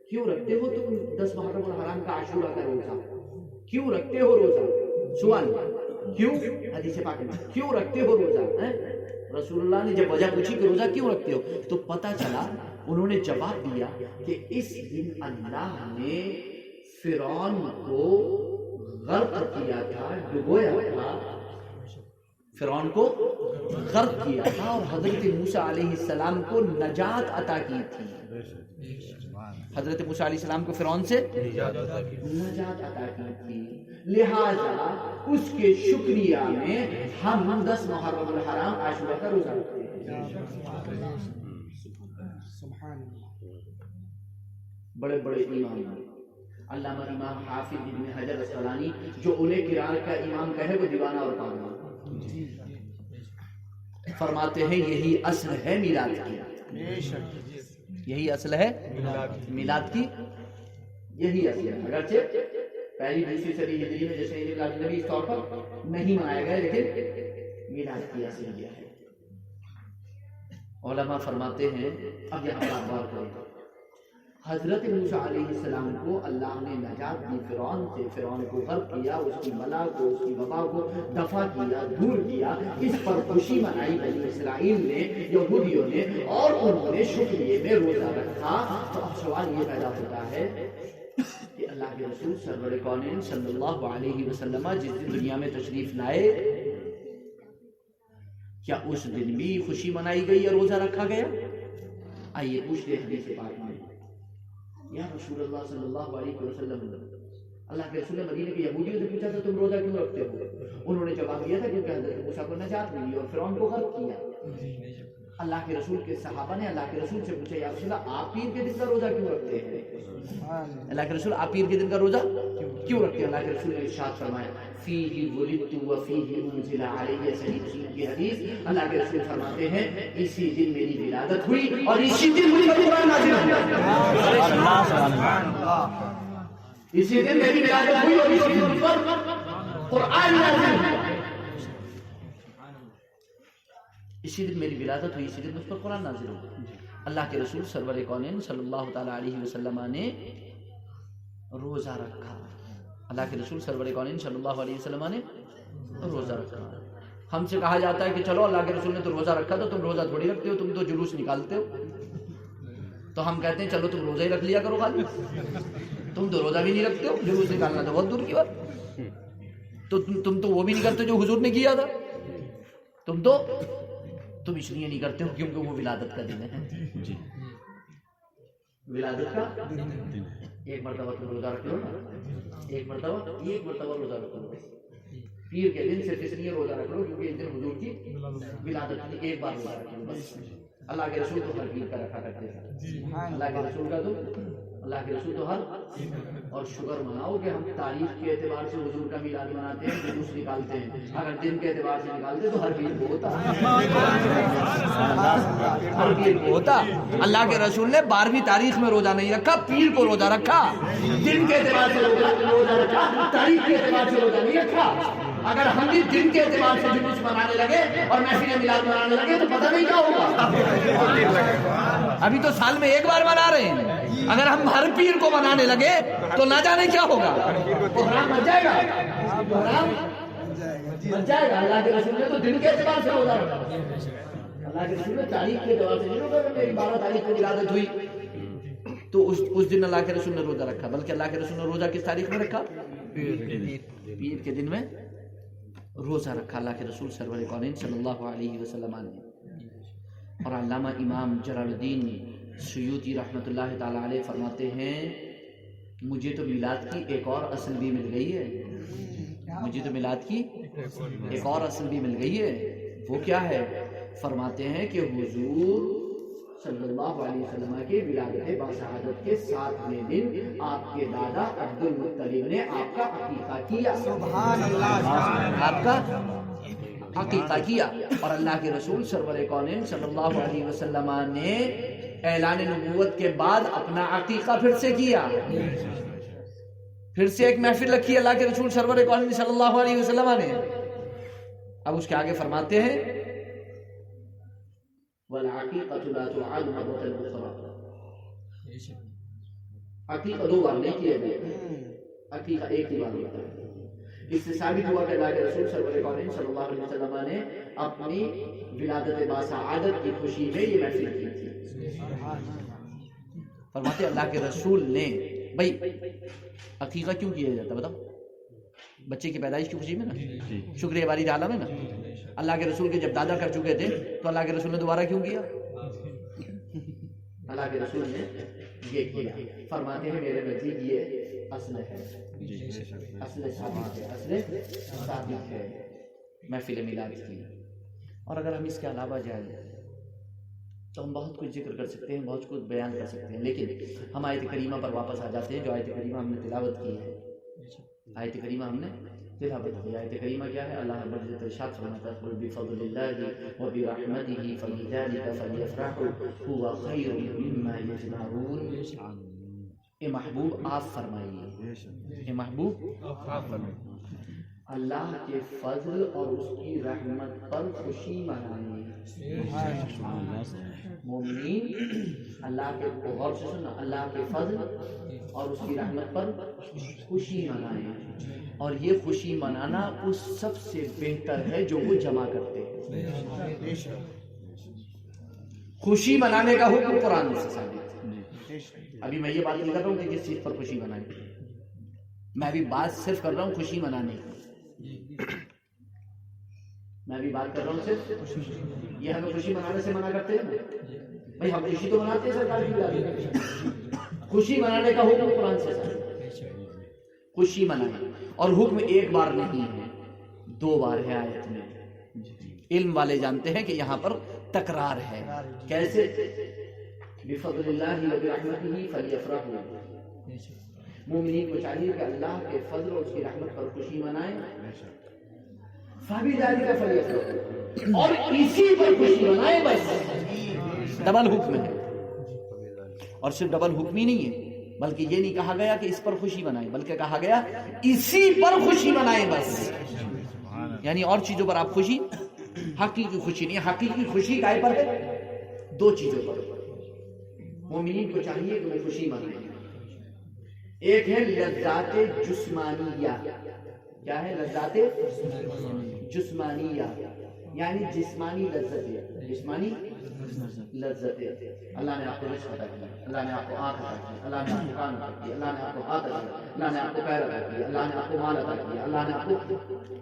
کیوں رکھتے ہو تم 10 محرم الحرام کا عاشورہ کا روزہ؟ کیوں رکھتے ہو روزہ؟ سوال کیوں؟ حدیث پاک میں کیوں رکھتے ہو روزہ؟ رسول اللہ نے جب وجہ پوچھی کہ روزہ کیوں رکھتے ہو تو پتہ چلا, انہوں نے جواب دیا کہ اس دن اللہ نے فرعون کو غرق کیا تھا, ڈبویا تھا, فرعون کو غرق کیا تھا, اور حضرت موسیٰ علیہ السلام کو نجات عطا کی تھی. حضرت موسیٰ علیہ السلام کو فرعون سے نجات عطا کی تھی. لہذا اس کے شکریہ میں ہم 10 محرم الحرام عاشورہ کا روزہ رکھتے ہیں. بڑے بڑے امام, علامہ امام حافظ ابن حجر اسقلانی, جو اولے قرار کا امام کہے وہ دیوانہ اور پاگل, فرماتے ہیں یہی اصل ہے میلاد کی. یہی اصل ہے میلاد کی, یہی اصل ہے. اگرچہ پہلی دوسری صدی ہجری میں جیسے میلاد نبی اس طور پر نہیں منایا گیا, لیکن میلاد کی اصل یہ ہے. علماء فرماتے ہیں, اب یہاں غور کریں, حضرت موسیٰ علیہ السلام کو اللہ نے نجات دی فرعون سے, فرعون کو غرق کیا, اس کی بلا کو, اس کی وبا کو دفع کیا, دور کیا. اس پر خوشی منائی بنی اسرائیل نے, یہودیوں نے, اور انہوں نے شکریہ میں روزہ رکھا. تو اب سوال یہ پیدا ہوتا ہے کہ اللہ کے رسول سرور کونین صلی اللہ علیہ وسلم جس دن دنیا میں تشریف لائے, کیا اس دن بھی خوشی منائی گئی یا روزہ رکھا گیا؟ آئیے پوچھتے ہیں حدیث پاک میں, یا رسول اللہ صلی اللہ علیہ وسلم, اللہ کے رسول نے مدینے کے یہودیوں سے پوچھا تھا تم روزہ کیوں رکھتے ہو؟ انہوں نے جواب دیا تھا کیونکہ حضرت موسیٰ کو نجات ملی اور فرعون کو غرق کیا. اللہ کے رسول کے صحابہ نے اللہ کے رسول سے پوچھا, یا رسول اللہ آپ پیر کے دن کا روزہ کیوں رکھتے ہیں؟ اللہ کے رسول آپ پیر کے دن کا روزہ کیوں رکھتے ہیں؟ اللہ کے رسول نے ارشاد فرمایا, فیہ ولدت وفیہ انزل علیہ, صحیح مسلم کی حدیث. اللہ کے رسول فرماتے ہیں اسی دن میری ولادت ہوئی اور اسی دن مجھ پر قرآن نازل ہوا. اسی دن میری ولادت ہوئی اور اسی دن مجھ پر قرآن نازل ہوا. اسی دن میری ولادت ہوئی, اسی دن مجھ پر قرآن نازل ہوا. اللہ کے رسول سرور کونین صلی اللہ تعالیٰ علیہ وسلم نے روزہ رکھا. اللہ کے رسول سرور کونین صلی اللہ علیہ وسلم نے روزہ رکھا. ہم سے کہا جاتا ہے کہ چلو اللہ کے رسول نے تو روزہ رکھا تو تم روزہ تھوڑی رکھتے ہو, تم تو جلوس نکالتے ہو. تو ہم کہتے ہیں چلو تم روزہ ہی رکھ لیا کرو خالی, تم تو روزہ بھی نہیں رکھتے ہو, جلوس نکالنا تو بہت دور کی بات. تو تم تو وہ بھی نہیں کرتے جو حضور نے کیا تھا. تم اس لیے نہیں کرتے ہو کیونکہ وہ ولادت کا دن ہے. جی ولادت کا ایک مرتبہ تم روزہ رکھ لو نا, ایک مرتبہ روزہ رکھ لو. پیر کے دن صرف اس لیے روزہ رکھ لو کیونکہ اس دن حضور کی ولادت تھی. ایک بار روزہ رکھ لو بس. اللہ کے رسول تو ہر پیر کا رکھا کرتے تھے. اللہ کے رسول تو ہر, اور شکر مناؤ کہ ہم تاریخ کے اعتبار سے حضور کا میلاد مناتے ہیں, جلوس نکالتے ہیں. اگر دن کے اعتبار سے نکالتے تو ہر پیر کو ہوتا, ہر پیر کو ہوتا. اللہ کے رسول نے 12ویں تاریخ میں روزہ نہیں رکھا, پیر کو روزہ رکھا. دن کے اعتبار سے روزہ رکھا, تاریخ کے اعتبار سے روزہ نہیں رکھا. اگر ہم بھی دن کے اعتبار سے جلوس منانے لگے اور محفل میلاد منانے لگے تو پتہ نہیں کیا ہوگا. ابھی تو سال میں ایک بار منا رہے ہیں, اگر ہم ہر پیر کو منانے لگے تو نہ جانے کیا ہوگا. پروگرام بن جائے گا, بن جائے گا. اللہ کے رسول نے تو دن کے اعتبار سے روزہ رکھا. اللہ کے رسول نے تاریخ کے اعتبار سے نہیں روزہ رکھا. 12 تاریخ کو ولادت ہوئی تو اس دن اللہ کے رسول نے روزہ رکھا, بلکہ اللہ کے رسول نے روزہ کس تاریخ میں رکھا؟ پیر کے دن میں روزہ رکھا اللہ کے رسول سرور کونین صلی اللہ علیہ وسلم نے. اور علامہ امام جلال الدین سیوطی رحمۃ اللہ تعالی علیہ فرماتے ہیں مجھے تو میلاد کی ایک اور اصل بھی مل گئی ہے. مجھے تو میلاد کی ایک اور اصل بھی مل گئی ہے. وہ کیا ہے؟ فرماتے ہیں کہ حضور صلی اللہ علیہ وسلم کے ولادت باسعادت کے 7ویں دن آپ کے دادا عبد المطلب نے آپ کا عقیقہ کیا. سبحان اللہ. آپ کا عقیقہ کیا. اور اللہ کے رسول سرور کونین صلی اللہ علیہ وسلم نے اعلان نبوت کے بعد اپنا عقیقہ پھر سے کیا. پھر سے ایک محفل رکھی اللہ کے رسول سرور کونین صلی اللہ علیہ وسلم نے. اب اس کے آگے فرماتے ہیں وَالْعَقِيقَةُ لَا تُعَادُ مَرَّةً أُخْرَىٰ. عقیقہ 2 بار نہیں کیا گیا, عقیقہ ایک ہی بار ہوتا ہے. اس سے ثابت ہوا کہ اللہ کے رسول سرور کونین صلی اللہ علیہ وسلم نے اپنی ولادت باسعادت کی خوشی میں یہ محفل کی تھی. فرماتے اللہ کے رسول نے, بھائی عقیقہ کیوں کیا جاتا بتاؤ؟ بچے کی پیدائش کی خوشی میں نا, شکر باری عالم ہے نا. اللہ کے رسول کے جب دادا کر چکے تھے تو اللہ کے رسول نے دوبارہ کیوں کیا؟ اللہ کے رسول نے یہ کیا. فرماتے ہیں میرے نزدیک یہ اصل ہے, اصل ثابت ہے, اصل ثابت ہے محفل میلاد کی. اور اگر ہم اس کے علاوہ جائیں تو ہم بہت کچھ ذکر کر سکتے ہیں, بہت کچھ بیان کر سکتے ہیں, لیکن ہم آیت کریمہ پر واپس آ جاتے ہیں جو آیت کریمہ ہم نے تلاوت کی ہے. آیت کریمہ ہم نے تلاوت کی. آیت کریمہ کیا ہے؟ اللہ رب العزت ارشاد فرماتا ہے قل بفضل اللہ وبرحمتہ فبذلک فلیفرحوا هو خیر مما یجمعون. اے محبوب آپ فرمائیے, اے محبوب آپ فرمائیے اللہ کے فضل اور اس کی رحمت پر خوشی منائیں. مومنین اللہ کے, غور سے سننا, اللہ کے فضل اور اس کی رحمت پر خوشی منائیں. اور یہ خوشی منانا اس سب سے بہتر ہے جو وہ جمع کرتے ہیں. خوشی منانے کا حکم قرآن سے ثابت ہے. ابھی میں یہ بات نہیں کر رہا ہوں کہ کس چیز پر خوشی منائیں, میں ابھی بات صرف کر رہا ہوں خوشی منانے کی. میں ابھی بات کر رہا ہوں صرف یہ ہمیں خوشی منانے سے منع کرتے ہیں. بھائی ہم خوشی تو مناتے ہیں سرکار کی ولادت, خوشی منانے کا حکم قرآن سے خوشی منائیں. اور حکم ایک بار نہیں ہے, 2 بار ہے آیت میں. علم والے جانتے ہیں کہ یہاں پر تکرار ہے. کیسے؟ بفضل اللہ وبرحمتہ فلیفرحوا. مومنین کو چاہیے کہ اللہ کے فضل اور اس کی رحمت پر خوشی منائیں. فبذلک فلیفرحوا, اور اسی پر خوشی منائیں. بس ڈبل حکم ہے. اور صرف ڈبل حکم ہی نہیں ہے, بلکہ یہ نہیں کہا گیا کہ اس پر خوشی منائیں, بلکہ کہا گیا اسی پر خوشی منائیں بس. یعنی اور چیزوں پر آپ خوشی, حقیقی خوشی نہیں. حقیقی خوشی کائے پر ہے؟ 2 چیزوں پر. مومنین کو چاہیے کہ وہ خوشی منائیں. ایک ہے لذات جسمانیہ. کیا ہے لذات جسمانیہ؟ یعنی جسمانی لذتیں. جسمانی لذتیں. اللہ نے آپ کو رزق عطا کیا، اللہ نے آپ کو آنکھ عطا کی، اللہ نے آپ کو کان عطا کیا، اللہ نے آپ کو ہاتھ عطا کیا، اللہ نے آپ کو پیر عطا کیا، اللہ نے آپ کو مال عطا کیا، اللہ نے آپ کو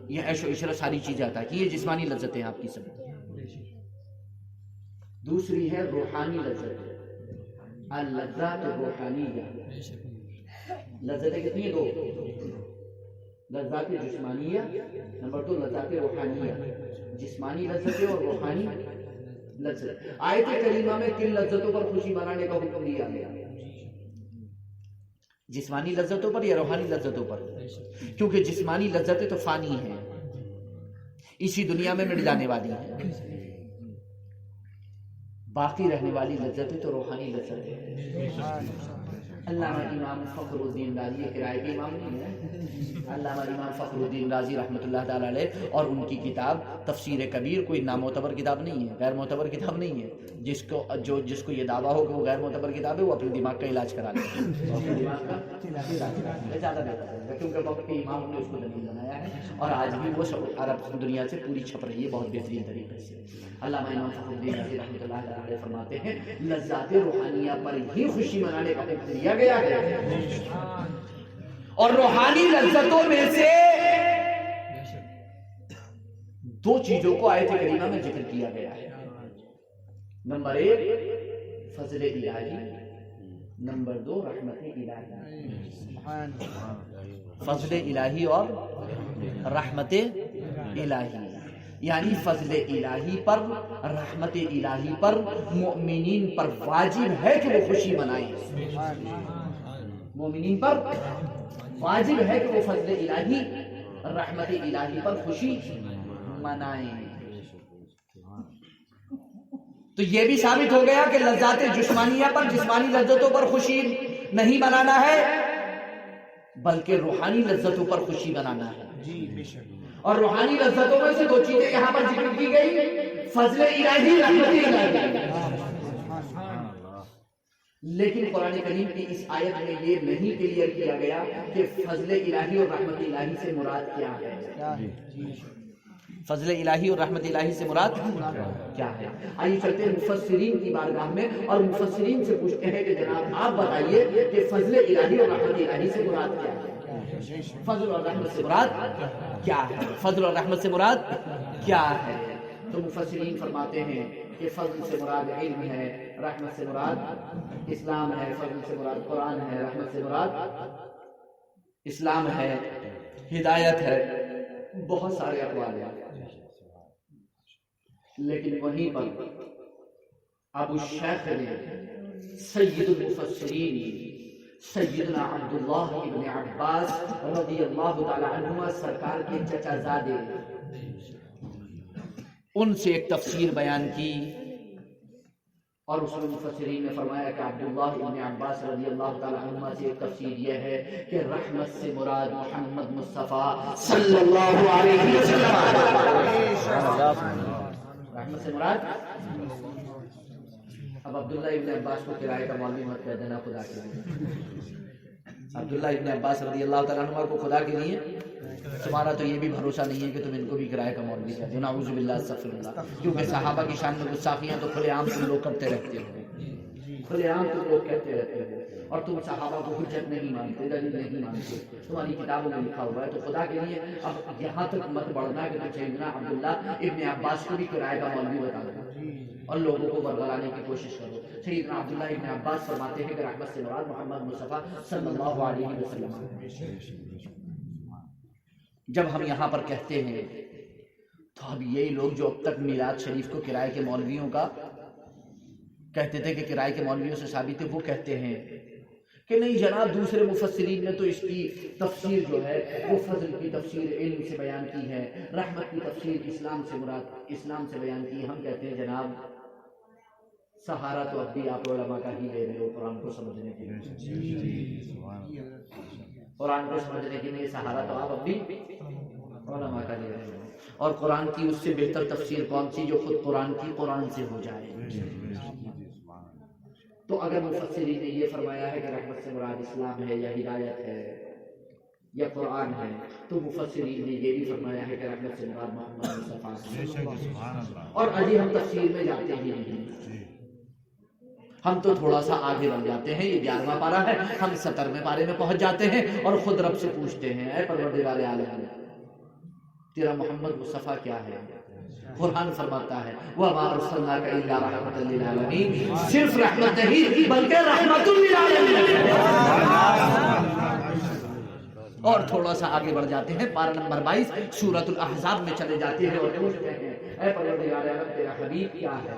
یہ عیش و عشرت ساری چیزیں عطا کی. یہ جسمانی لذتیں آپ کی سب. دوسری ہے روحانی لذت. اللذات الروحانیہ. لذتیں کتنی ہیں؟ 2. لذات جسمانیہ، نمبر 2 لذات روحانیہ. جسمانی لذتیں اور روحانی لذت. آیت کریمہ میں کن لذتوں پر خوشی منانے کا حکم دیا گیا؟ جسمانی لذتوں پر یا روحانی لذتوں پر؟ کیونکہ جسمانی لذتیں تو فانی ہیں، اسی دنیا میں مٹ جانے والی ہیں. باقی رہنے والی لذتیں تو روحانی لذتیں. علامہ امام فخر الدین رازی ایک رائے کے امام نہیں ہے. علامہ امام فخر الدین رازی رحمۃ اللہ تعالی علیہ اور ان کی کتاب تفسیر کبیر کوئی نامعتبر کتاب نہیں ہے، غیر معتبر کتاب نہیں ہے. جس کو یہ دعویٰ ہو کہ وہ غیر معتبر کتاب ہے وہ اپنے دماغ کا علاج کرا لے. زیادہ بہتر ہے کیونکہ وقت کے امام نے اس کو دلیل بنایا ہے اور آج بھی وہ عرب دنیا سے پوری چھپ رہی ہے بہت بہترین طریقے سے. علامہ امام فخر الدین رازی رحمۃ اللہ تعالی علیہ فرماتے ہیں لذات روحانیہ پر ہی خوشی منانے کا حکم دیا گیا ہے. اور روحانی لذتوں میں سے 2 چیزوں کو آیت کریمہ میں ذکر کیا گیا ہے. نمبر 1 فضل الہی، نمبر 2 رحمت الہی. فضل الہی اور رحمت الہی، یعنی فضل الہی پر، رحمت الہی پر مومنین پر واجب ہے کہ وہ خوشی منائیں. مومنین پر واجب ہے کہ وہ فضل الہی، رحمت الہی پر خوشی منائیں. تو یہ بھی ثابت ہو گیا کہ لذات جسمانیہ پر، جسمانی لذتوں پر خوشی نہیں منانا ہے بلکہ روحانی لذتوں پر خوشی منانا ہے. اور روحانی لذتوں میں سے 2 چیزیں یہاں پر ذکر کی گئی، فضل الہی، رحمت الہی. لیکن قرآن کریم کی اس آیت میں یہ نہیں کلیئر کیا گیا کہ فضل الہی اور رحمت الہی سے مراد کیا ہے. فضل الہی اور رحمت الہی سے مراد کیا ہے؟ آئیے چلتے ہیں مفسرین کی بارگاہ میں اور مفسرین سے پوچھتے ہیں کہ جناب آپ بتائیے کہ فضل الہی اور رحمت الہی سے مراد کیا ہے؟ فضل اور رحمت سے مراد کیا ہے؟ فضل اور رحمت سے مراد کیا ہے؟ تو مفسرین فرماتے ہیں کہ فضل سے مراد علم ہے، رحمت سے مراد اسلام ہے، فضل سے مراد قرآن ہے، رحمت سے مراد اسلام ہے، ہدایت ہے. بہت سارے اقوال ہیں. لیکن وہیں پر ابو الشیخ نے سید المفسرین سیدنا عبداللہ ابن عباس رضی اللہ تعالی عنہما سرکار کے چچا زادے ان سے ایک تفسیر بیان کی اور اس میں مفسرین نے فرمایا کہ عبداللہ ابن عباس رضی اللہ تعالی عنہما سے ایک تفسیر یہ ہے کہ رحمت سے مراد محمد مصطفیٰ صلی اللہ علیہ وسلم. رحمت سے مراد. اب عبداللہ ابن عباس کو کرائے کا مولوی مت کہہ دینا خدا کے لیے. عبداللہ ابن عباس رضی اللہ تعالیٰ عنہ کو خدا کے لیے تمہارا تو یہ بھی بھروسہ نہیں ہے کہ تم ان کو بھی کرائے کا مولوی کہہ دو. نعوذ باللہ استغفر اللہ. کیونکہ صحابہ کی شان میں گستاخیاں تو کھلے عام تم لوگ کرتے رہتے ہو، کھلے عام تم لوگ کہتے رہتے ہو اور تم صحابہ کو حجت نہیں مانتے، دلیل نہیں مانتے. تمہاری کتابوں میں لکھا ہوا ہے. تو خدا کے لیے اب یہاں تک مت بڑھنا کہ تم سیدنا عبداللہ ابن عباس کو بھی کرائے کا مولوی بتا دو اور لوگوں کو برگلانے کی کوشش کرو. سیدنا عبداللہ ابن عباس فرماتے ہیں کہ رحمت سے مراد محمد مصطفیٰ صلی اللہ علیہ وسلم. جب ہم یہاں پر کہتے ہیں تو اب یہی لوگ جو اب تک میلاد شریف کو کرائے کے مولویوں کا کہتے تھے کہ کرائے کے مولویوں سے ثابت ہے، وہ کہتے ہیں کہ نہیں جناب دوسرے مفسرین نے تو اس کی تفسیر جو ہے وہ فضل کی تفسیر علم سے بیان کی ہے، رحمت کی تفسیر اسلام سے مراد اسلام سے بیان کی. ہم کہتے ہیں جناب سہارا تو اب بھی آپ علماء کا ہی لے رہے ہو قرآن کو سمجھنے کے لیے. قرآن کو سمجھنے کے لیے سہارا تو آپ اب بھی علماء کا لے رہے ہو. اور قرآن کی اس سے بہتر تفسیر کون سی جو خود قرآن کی قرآن سے ہو جائے. تو اگر مفسرین نے یہ فرمایا ہے کہ رحمت سے مراد اسلام ہے یا ہدایت ہے یا قرآن ہے، تو مفسرین نے یہ بھی فرمایا ہے کہ رحمت سے مراد محمد مصطفیٰ ہے۔ اور ابھی ہم تفسیر میں جاتے ہی نہیں، ہم تو تھوڑا سا آگے بڑھ جاتے ہیں۔ یہ 11واں پارہ ہے، ہم 70ویں پارے میں پہنچ جاتے ہیں اور خود رب سے پوچھتے ہیں، اے پروردگار عالم، تیرا محمد مصطفیٰ کیا ہے؟ قرآن فرماتا ہے وَمَا أَرْسَلْنَاكَ إِلَّا رَحْمَةً لِلْعَالَمِينَ، صرف رحمت نہیں بلکہ رحمت للعالمین۔ اور تھوڑا سا آگے بڑھ جاتے ہیں، پارہ نمبر 22 سورۃ الاحزاب میں چلے جاتے ہیں اور پوچھتے ہیں اے پروردگار عالم تیرا حبیب کیا ہے؟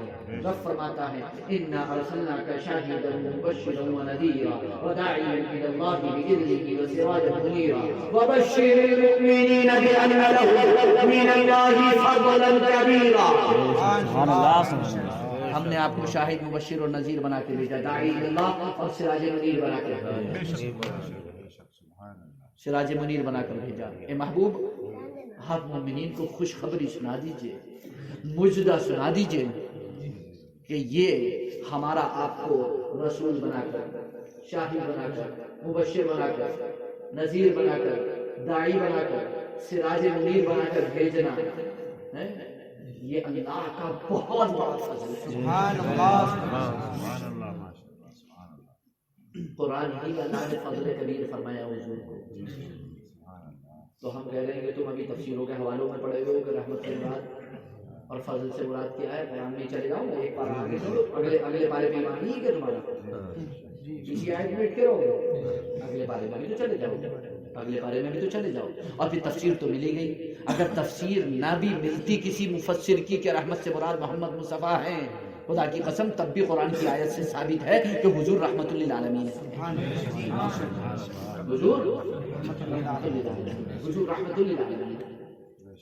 رب فرماتا ہے اِنَّا أَرْسَلْنَاكَ شَاهِدًا وَمُبَشِّرًا وَنَذِيرًا وَدَاعِيًا إِلَى اللَّهِ بِإِذْنِهِ وَسِرَاجًا مُنِيرًا وَبَشِّرِ الْمُؤْمِنِينَ بِأَنَّ لَهُم مِّنَ اللَّهِ فَضْلًا كَبِيرًا۔ ہم نے آپ کو شاہد مبشر اور نذیر بنا کے بھیجا، داعی اللہ اور سراج منیر بنا کے بھیجا، سراج منیر بنا کر بھیجا۔ اے محبوب، آپ مومنین کو خوشخبری سنا دیجئے، مجدہ سنا دیجئے کہ یہ ہمارا آپ کو رسول بنا کر، شاہد بنا کر، مبشر بنا کر، نذیر بنا کر، داعی بنا کر، سراج منیر بنا کر بھیجنا ہے، یہ اللہ کا بہت بڑا فضل ہے۔ سبحان اللہ۔ قرآن ہی اللہ نے فضل کبیر فرمایا حضور کو۔ تو ہم کہہ رہے ہیں کہ تم ابھی تفسیروں کے حوالوں میں پڑھے ہوئے ہو کہ رحمت سے مراد اور فضل سے مراد کیا ہے، قرآن میں چلے جاؤ، ایک پارہ آگے چلو، اگلے پارے میں ایمان نہیں ہے کہ تمہارا اسی آیت میں بیٹھ کے رہو گے، اگلے پارے میں بھی تو چلے جاؤ، اگلے پارے میں بھی تو چلے جاؤ۔ اور پھر تفسیر تو ملے گئی، اگر تفسیر نہ بھی ملتی کسی مفسر کی کہ رحمت سے مراد محمد مصطفیٰ ہیں، خدا کی قسم تب بھی قرآن کی آیت سے ثابت ہے کہ حضور رحمت للعالمین ہے۔ حضور رحمت للعالمین، حضور رحمت للعالمین،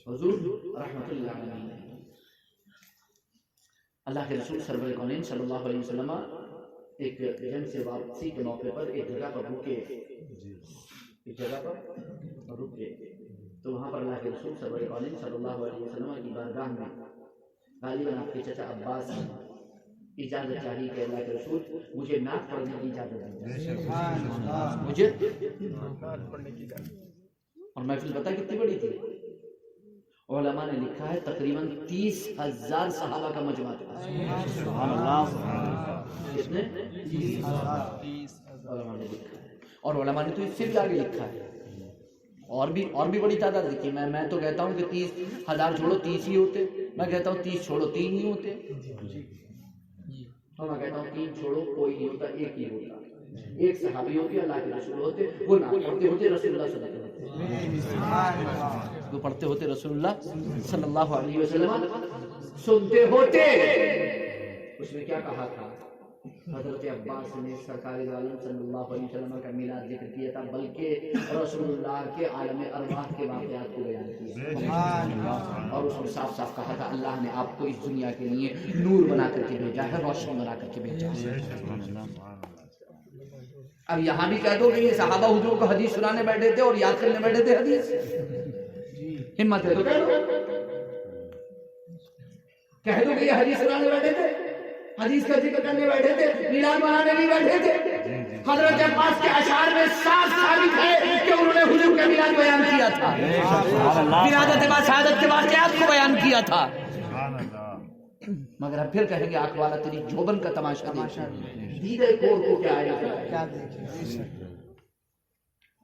حضور رحمت للعالمین۔ اللہ کے رسول سرور کونین صلی اللہ علیہ وسلم ایک جنگ سے واپسی کے موقع پر ایک جگہ پر رکے، تو وہاں پر اللہ کے رسول سرور کونین صلی اللہ علیہ وسلم کی بارگاہ میں غالباً آپ کے چچا عباس اجازت چاہیے کہ اللہ کے رسول مجھے نعت پڑھنے کی اجازت دیجیے، مجھے اور محفل پتہ کتنی بڑی تھی؟ علماء نے لکھا ہے تقریباً 30,000 صحابہ کا مجمع تھا۔ کتنے؟ 30,000 علماء نے لکھا ہے، اور علماء نے تو اس سے بھی آگے لکھا ہے، اور بھی بڑی تعداد لکھی۔ میں تو کہتا ہوں کہ 30,000 چھوڑو 30 ہی ہوتے، میں کہتا ہوں 30 چھوڑو 3 ہی ہوتے، اور میں کہتا ہوں 3 چھوڑو کوئی نہیں ہوتا، ایک ہی ہوتا، ایک صحابی ہوتے، اللہ کے رسول ہوتے، وہ نہ پڑھتے ہوتے رسول اللہ صلی اللہ علیہ وسلم، وہ پڑھتے ہوتے رسول اللہ صلی اللہ علیہ وسلم، سنتے ہوتے۔ اس نے کیا کہا تھا؟ حضرت عباس نے سرکار عالم صلی اللہ علیہ وسلم کا میلاد ذکر کیا تھا، بلکہ رسول اللہ کے عالم ارواح کے واقعات کو بیان کیا، اور اس نے صاف صاف کہا تھا اللہ نے آپ کو اس دنیا کے لیے نور بنا کر کے بھیجا ہے، روشنی بنا کر کے بھیجا ہے۔ اب یہاں بھی کہہ دو کہ یہ صحابہ حضور کو حدیث سنانے بیٹھے تھے اور یاد کرنے بیٹھے تھے حدیث، ہمت ہے تو کہہ دو کہ یہ حدیث سنانے بیٹھے تھے، حدیث کا ذکر کرنے بیٹھے تھے، میلاد منانے نہیں بیٹھے تھے۔ حضرت عباس کے اشعار میں صاف ثابت ہے کہ انہوں نے حضور کا میلاد بیان کیا تھا، ولادت بعد شہادت کے واقعات کو بیان کیا تھا، مگر اب پھر کہیں گے آنکھ والا تیری جوبن کا تماشا دیدے کور کو کیا آئے گا۔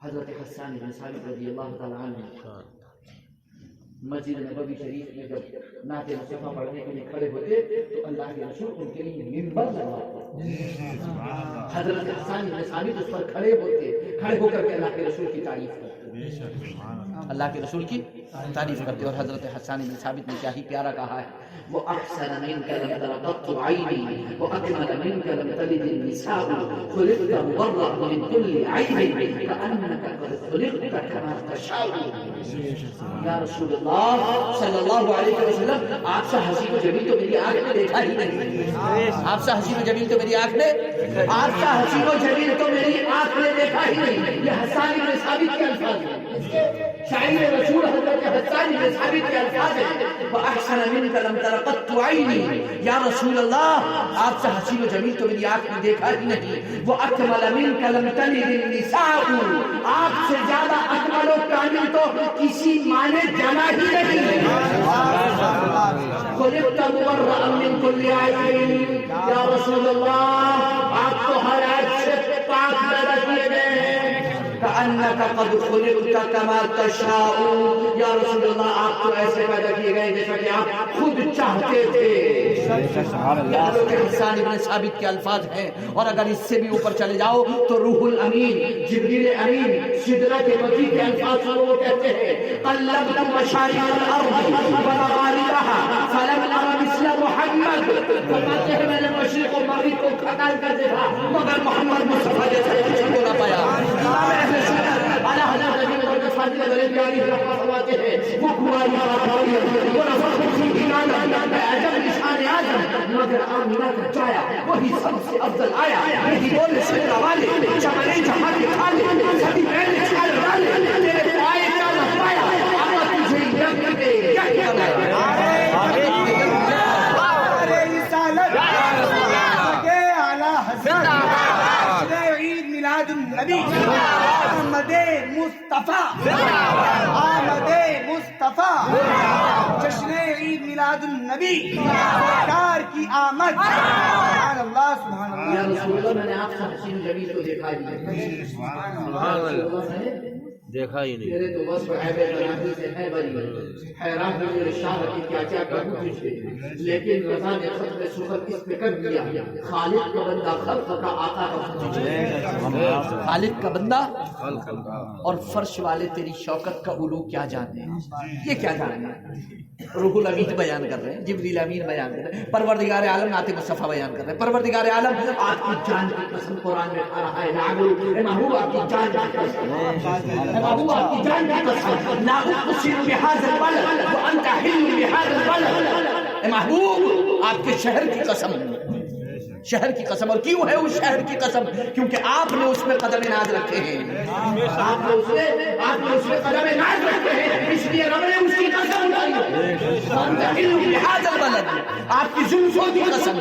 حضرت حسان بن ثابت رضی اللہ تعالیٰ عنہ مسجد نبوی شریف میں جب نعت مصطفیٰ پڑھنے کے لیے کھڑے ہوتے تو اللہ کے رسول ان کے لیے منبر لگاتے، حضرت حسان بن ثابت اس پر کھڑے ہو کر کے اللہ کے رسول کی تعریف کرتے، اللہ کے رسول کی تعریف کرتے، اور حضرت حسان بن ثابت نے کیا ہی پیارا کہا ہے، وہ احسن منک لم تر قط عینی واکمل منک لم تلد النساء خلقت مبرأ من كل عیب کأنک قد خلقت کما تشاء۔ یا رسول اللہ صلی اللہ علیہ وسلم، آپ سے حسین و جمیل تو میری آنکھ نے دیکھا ہی نہیں، آپ سے حسین و جمیل تو میری آنکھ نے، آپ کا حسین و جمیل تو میری آنکھ نے دیکھا ہی نہیں۔ یہ حسان بن ثابت کے الفاظ ہیں، شاعر رسول حضرت حسان بن ثابت کے الفاظ ہیں وَأَحْسَنَ مِنْكَ لَمْ تَرَ قَطُّ عَيْنِي یا رسول اللہ آپ سے حسین و جمیل تو میری آنکھ نے دیکھا ہی نہیں وَأَكْمَلَ مِنْكَ لَمْ تَلِدِ النِّسَاءُ آپ سے زیادہ اکمل و کامل تو کسی ماں نے جنا ہی نہیں خُلِقْتَ مُبَرَّأً مِنْ كُلِّ عَيْبٍ یا رسول اللہ آپ تو ہر عیب سے پاک پیدا کیے گئے ہیں كأنك قد خلقت كما تشاء یا رسول اللہ آپ تو ایسے پیدا کیے گئے جیسا کہ آپ خود چاہتے تھے حسان بن ثابت کے الفاظ ہیں اور اگر اس سے بھی اوپر چلے جاؤ تو روح الامین جبریل امین سدرۃ مکی کے الفاظ وہ کہتے ہیں قلبت مشارق الارض ومغاربها فلم ارى مثل محمد فرماتے ہیں میں نے مشرق و مغرب کو کھٹال کر دیکھا مگر محمد مصطفیٰ جیسا کسی کو نہ پایا اعلیٰ حضرت نبی برکت فاضل غریب یاری رحمہ فرماتے ہیں وہ قرآن وہ نفر خوشی ایمان عجب نشان آدم مگر آمینہ کا چایا وہی سب سے افضل آیا میری بولے شکرہ والے چمنے جہاں کے کھالے سبھی پہلے چھال والے تیرے پائے کا لفایا آقا تجھے یک دے یک کرائے النبی احمد مصطفیٰ آمد مصطفیٰ جشن عید میلاد النبی سرکار کی آمد سبحان اللہ سبحان اللہ یا رسول اللہ میں نے آپ سے حسین جمیل کو دیکھا ہی نہیں دیکھا ہی نہیں میرے تو بس عیب بناتی سے ہے بری حیران مجھے ارشاد کی کیا کیا کہوں تجھے لیکن رضا نے ختم سخن اس پہ کر دیا خالق کا بندہ خلق کا آقا کا خالق کا بندہ اور فرش والے تیری شوکت کا علو کیا جانے یہ کیا جانے روح الامین بیان کر رہے ہیں جبریل امین بیان کر رہے ہیں پروردگار عالم نعت مصطفیٰ بیان کر رہے ہیں پروردگار عالم آپ کی جان کی قسم قرآن میں آ رہا ہے اے محبوب آپ کی جان کی قسم اے محبوب آپ کی جان کی قسم لا اقسم بهذا البلد وانت حل بهذا البلد اے محبوب آپ کے شہر کی قسم شہر کی قسم اور کیوں ہے اس شہر کی قسم کیونکہ آپ نے اس میں قدم ناز رکھے ہیں آپ نے اس میں قدم ناز رکھے ہیں اس لیے رب نے اس کی قسم اٹھائی آپ کی زلفوں کی قسم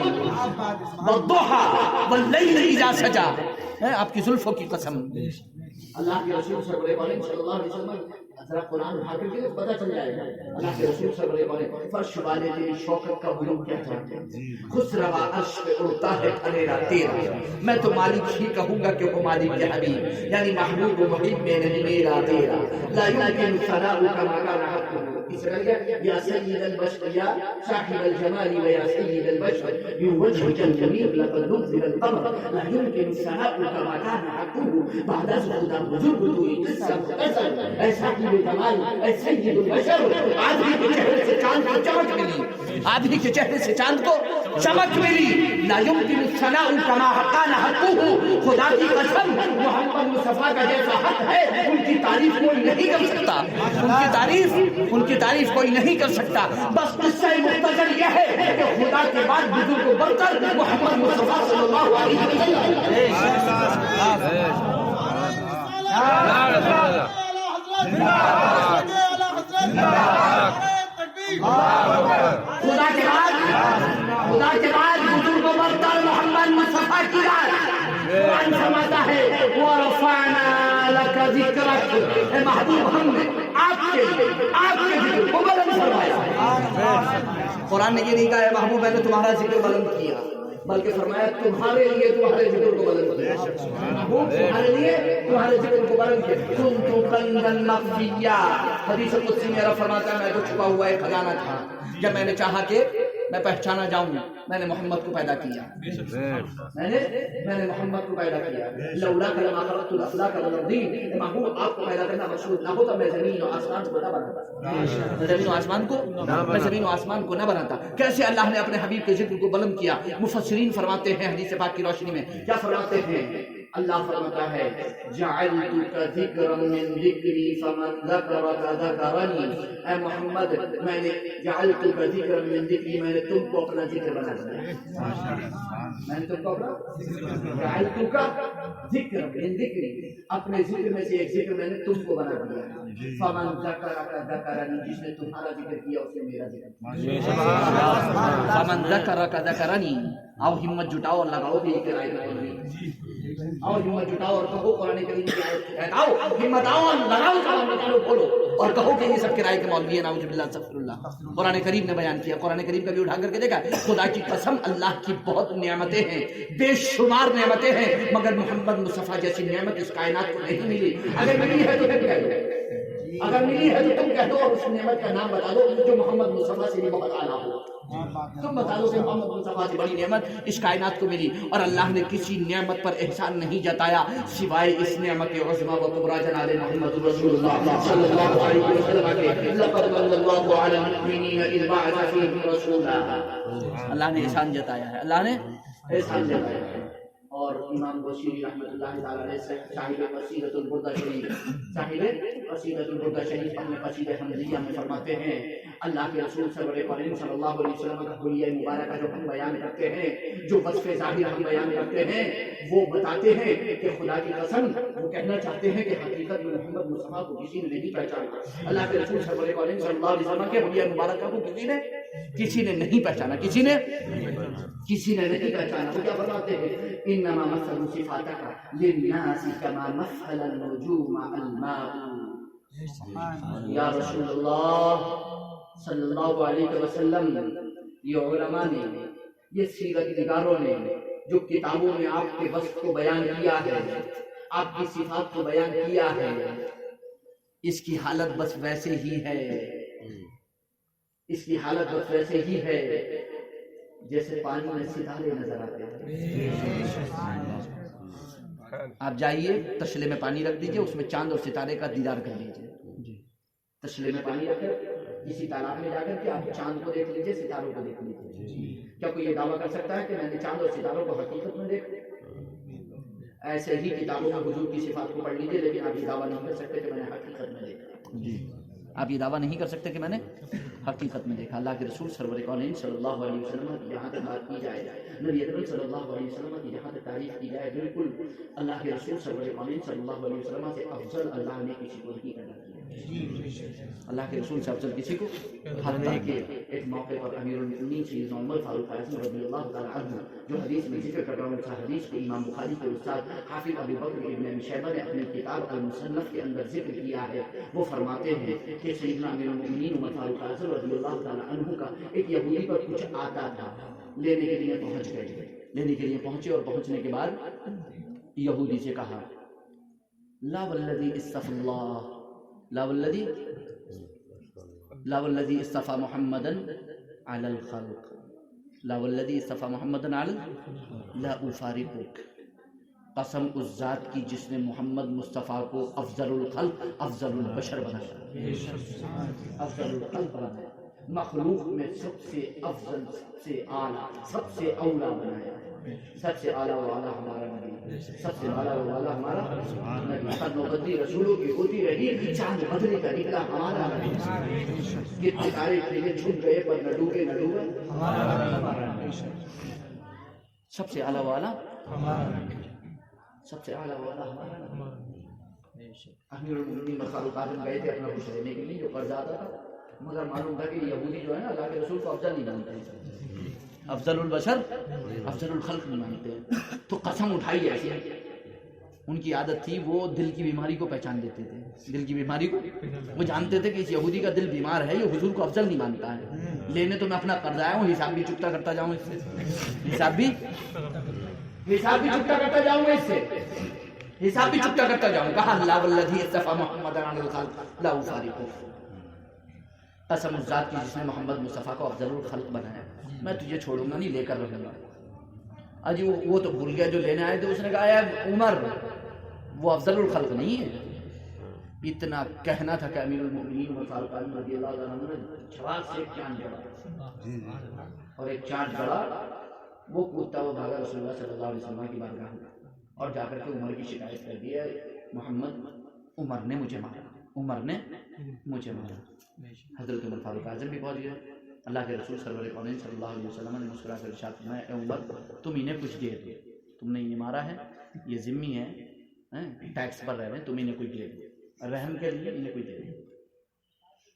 والضحى واللیل اذا سجا آپ کی زلفوں کی قسم اللہ کے رسول صلی اللہ علیہ وسلم ذرا قرآن اٹھا کر کے پتہ چل جائے گا اللہ کے رسول صلی اللہ علیہ وسلم فرش والے تیری شوکت کا علو کیا چاہتے ہیں خسروا عرش پہ اڑتا ہے پھلیرا تیرا میں تو مالک ہی کہوں گا کہ وہ مالک کے حبیب یعنی محبوب و محب میں نہیں میرا تیرا لا يمكن ثناؤك ما كان حقه يا سيد البشر يا صاحب الجمال ويا سيد البشر من وجهك الجميل لقد نزل القمر لا يمكن ثناؤك ما كان حقه بعد زهد وزهد قصه مختصر اے صاحب الجمال اے سید البشر آدمی کے چہرے سے چاند کو چمک ملی آدمی کے چہرے سے چاند کو چمک ملی لا يمكن ثناؤك ما كان حقه خدا کی قسم محمد مصطفیٰ کا جیسا حق ہے ان کی تعریف کوئی نہیں کر سکتا ان کی تعریف کوئی نہیں کر سکتا بس قصہ مختصر یہ ہے کہ خدا کے بعد بزرگ کو برتر محمد مصطفیٰ صلی اللہ علیہ وسلم خدا کے بعد بزرگ کو برتر محمد مصطفیٰ کی بات قرآن فرماتا ہے وَرَفَعْنَا لَكَ ذِكْرَكَ اے محبوب ہم نے آپ کے ذکر کو بلند فرمایا قرآن نے یہ نہیں کہا اے محبوب میں نے تمہارا ذکر بلند کیا بلکہ فرمایا تمہارے لیے تمہارے ذکر کو بلند کیا محبوب تمہارے لیے تمہارے ذکر کو بلند کیا كُنْتُ كَنْزًا مَخْفِيًّا حدیث قدسی میں رب فرماتا ہے میں تو چھپا ہوا ایک خزانہ تھا جب میں نے چاہا کہ میں پہچانا جاؤں میں نے محمد کو پیدا کیا میں نے محمد کو پیدا کیا لولا لما خلقت الافلاک والارضین محبوب آپ کو پیدا کرنا مشروط نہ ہوتا میں زمین و آسمان کو نہ بناتا زمین و آسمان کو نہ بناتا کیسے اللہ نے اپنے حبیب کے ذکر کو بلند کیا مفسرین فرماتے ہیں حدیث پاک کی روشنی میں کیا فرماتے ہیں اللہ فرماتا ہے جعلتک ذکرا من ذکری فمن ذکرک ذکرنی، اے محمد میں نے جعلتک ذکرا من ذکری، میں نے تم کو اپنا ذکر بنا دیا، میں نے تم کو اپنا جعلتک ذکرا من ذکری، اپنے ذکر میں سے ایک ذکر میں نے تم کو بنا دیا، فمن ذکرک ذکرنی، جس نے تمہارا ذکر کیا اس نے میرا ذکر کیا، فمن ذکرک ذکرنی، آؤ ہمت جٹاؤ اور لگاؤ بھی ایک رائے اور ہمت جٹاؤ اور کہو قرآن کریم کی آیت آؤ ہمت آؤ لگاؤ کلام بولو اور کہو کہ یہ سب کرائے کے مولوی ہیں نعوذ باللہ استغفر اللہ۔ قرآن کریم نے بیان کیا، قرآن کریم کا بھی اٹھا کر کے دیکھا، خدا کی قسم اللہ کی بہت نعمتیں ہیں، بے شمار نعمتیں ہیں، مگر محمد مصطفیٰ جیسی نعمت اس کائنات کو نہیں ملی۔ اگر ملی ہے تو تم کہہ دو، اگر ملی ہے تو تم کہہ دو اور اس نعمت کا نام بتا دو جو محمد مصطفیٰ سے بھی بہت اعلیٰ ہو۔ تم بتا دو کہ محمد مصطفیٰ سے بڑی نعمت اس کائنات کو ملی، اور اللہ نے کسی نعمت پر احسان نہیں جتایا سوائے اس نعمت عظمیٰ و کبریٰ جناب محمد رسول اللہ صلی اللہ علیہ وسلم کے لقد من اللہ علی المؤمنین اذ بعث فیہم رسولا۔ اللہ نے احسان جتایا ہے، اللہ نے احسان جتایا ہے۔ اور امام بصیری رحمۃ اللہ تعالیٰ علیہ صاحب قصیدۃ البردہ شریف، صاحب قصیدۃ البردہ شریف اپنے قصیدہ حمدیہ میں فرماتے ہیں اللہ کے رسول صلی اللہ علیہ وسلم کا حلیہ مبارکہ جو ہم بیان کرتے ہیں، جو وصف ظاہر ہم بیان کرتے ہیں، وہ بتاتے ہیں کہ خدا کی قسم وہ کہنا چاہتے ہیں کہ حقیقت میں محمد مصطفیٰ کو کسی نے نہیں پہچانا۔ اللہ کے رسول صلی اللہ علیہ وسلم کے حلیہ مبارکہ کو کسی نے نہیں پہچانا، کسی نے نہیں پہچانا۔ وہ کیا فرماتے ہیں؟ انما مثل صفاتک للناس کما مثل النجوم الماء۔ یا رسول اللہ صلی اللہ علیہ وسلم، یہ علماء نے، یہ سیرت نگاروں نے جو کتابوں میں آپ کے وصف کو بیان کیا ہے، آپ کی صفات کو بیان کیا ہے، اس کی حالت بس ویسے ہی ہے، اس کی حالت بس ویسے ہی ہے جیسے پانی میں ستارے نظر آتے ہیں۔ آپ جائیے تشلے میں پانی رکھ دیجئے، اس میں چاند اور ستارے کا دیدار کر لیجئے۔ تشلے میں پانی رکھ کر کسی تالاب میں جا کر کے آپ چاند کو دیکھ لیجئے، ستاروں کو دیکھ لیجئے۔ کیا کوئی یہ دعویٰ کر سکتا ہے کہ میں نے چاند اور ستاروں کو حقیقت میں دیکھا؟ ایسے ہی کتابوں میں حضور کی صفات کو پڑھ لیجئے، لیکن آپ یہ دعویٰ نہیں کر سکتے کہ میں نے حقیقت میں دیکھا۔ آپ یہ دعویٰ نہیں کر سکتے کہ میں نے حقیقت میں دیکھا۔ اللہ کے رسول سرور کونین صلی اللہ علیہ وسلم کی جہاں تک بات کی جائے، نبی اکرم صلی اللہ علیہ وسلم کی جہاں تک تعریف کی جائے، بالکل اللہ کے رسول سرور کونین صلی اللہ علیہ وسلم سے افضل اللہ نے کسی کو نہیں کرنا کیا۔ اللہ کے رسول سے افضل کسی کو، حتیٰ کہ ایک موقع پر امیر المؤمنین سیدنا عمر فاروق اعظم رضی اللہ تعالیٰ عنہ، جو حدیث میں ذکر کر رہا ہوں، حدیث کے امام بخاری کے استاد حافظ ابی بکر ابن ابی شیبہ نے اپنی کتاب المصنف کے اندر ذکر کیا ہے۔ وہ فرماتے ہیں کہ سیدنا امیر المؤمنین عمر فاروق اعظم رضی اللہ تعالیٰ عنہ کا ایک یہودی پر کچھ آتا تھا، لینے کے لیے پہنچ گئے، لینے کے لیے پہنچے، اور پہنچنے کے بعد یہودی سے کہا لا والذی اصطفى اللہ، لا والذی اصطفى محمدا علی الخلق، لا والذی اصطفى محمدا علی لا افارقک، قسم اس ذات کی جس نے محمد مصطفیٰ کو افضل الخلق، افضل البشر بنایا، افضل الخلق بنایا، مخلوق میں سب سے افضل، سب سے اعلیٰ، سب سے اولا بنایا۔ سب سے اعلیٰ و اعلیٰ ہمارا نبی، سب سے اعلیٰ و اعلیٰ ہمارا نبی، قد مقدی رسولوں کی ہوتی رہی، چاند بدری کا نکلا ہمارا نبی، کتنے سارے کھیلے چھپ گئے پر نہ ڈوبے نہ ڈوبے ہمارا نبی، سب سے اعلیٰ و اعلیٰ ہمارا نبی، سب سے اعلیٰ و اعلیٰ ہمارا نبی۔ امیر المؤمنین فاروق اعظم گئے تھے اپنا کچھ لینے کے لیے، جو قرض آتا تھا، مگر معلوم تھا کہ یہودی جو ہے نا اللہ کے رسول کو افضل نہیں مانتے، افضل البشر، افضل الخلق نہیں مانتے ہیں، تو قسم اٹھائی ایسی۔ ان کی عادت تھی، وہ دل کی بیماری کو پہچان دیتے تھے، دل کی بیماری کو وہ جانتے تھے کہ اس یہودی کا دل بیمار ہے، یہ حضور کو افضل نہیں مانتا ہے، لینے تو میں اپنا قرض آیا ہوں، حساب بھی چکتا کرتا جاؤں اس سے، حساب بھی چکتا کرتا جاؤں گا، اس سے حساب بھی چکتا کرتا جاؤں گا۔ کہا لا والذی اصطفى محمدا علی الخلق لا افارقک، قسم اس ذات کی جس نے محمد مصطفیٰ کو افضل الخلق بنایا، میں تجھے چھوڑوں گا نہیں، لے کر رہوں گا۔ اجی وہ تو بھول گیا جو لینے آئے تھے، اس نے کہا اے عمر وہ افضل الخلق نہیں ہے۔ اتنا کہنا تھا کہ امیر المؤمنین عمر فاروق اعظم رضی اللہ عنہ نے چھوار سے ایک چاند گڑا، اور ایک چاند گڑا، وہ کودتا وہ بھاگا رسول اللہ صلی اللہ علیہ وسلم کی بارگاہ میں، اور جا کر کے عمر کی شکایت کر دی ہے محمد عمر نے مجھے مارا، عمر نے مجھے مارا۔ حضرت عمر فاروق اعظم بھی پہنچ گئے۔ اللہ کے رسول سرور کونین صلی اللہ علیہ وسلم نے مسکرا کر ارشاد فرمایا اے عمر تم انہیں کچھ دے دو، تم نے انہیں مارا ہے، یہ ذمہ ہے، ٹیکس پر رہ رہے ہیں، تم انہیں کچھ دے دو، رحم کے لیے انہیں کچھ دے دو،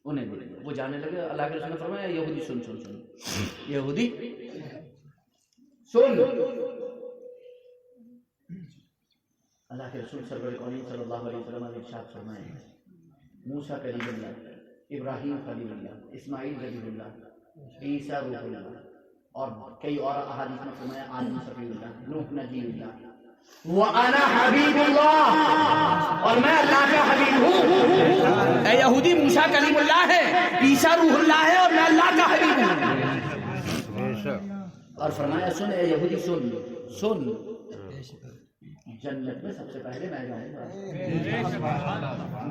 انہیں دے دو۔ وہ جانے لگے۔ اللہ کے رسول نے فرمایا یہودی سن سن سن، یہودی سن۔ اللہ کے رسول سرور کونین صلی اللہ علیہ وسلم نے ارشاد فرمایا موسیٰ کلیم اللہ، ابراہیم خلیل اللہ، اسماعیل خلیل اللہ، عیسیٰ روح اللہ، اور کئی اور احادیث میں فرمایا آدم صفی اللہ، نوح نجی اللہ، وَأَنَا حَبِيبُ اللَّهِ، اور میں اللہ کا حبیب ہوں۔ اے یہودی موسیٰ کلیم اللہ ہے، عیسیٰ روح اللہ ہے، اور میں اللہ کا حبیب ہوں۔ اور فرمایا سن اے یہودی سن سن، جنت میں سب سے پہلے میں جاؤں گا،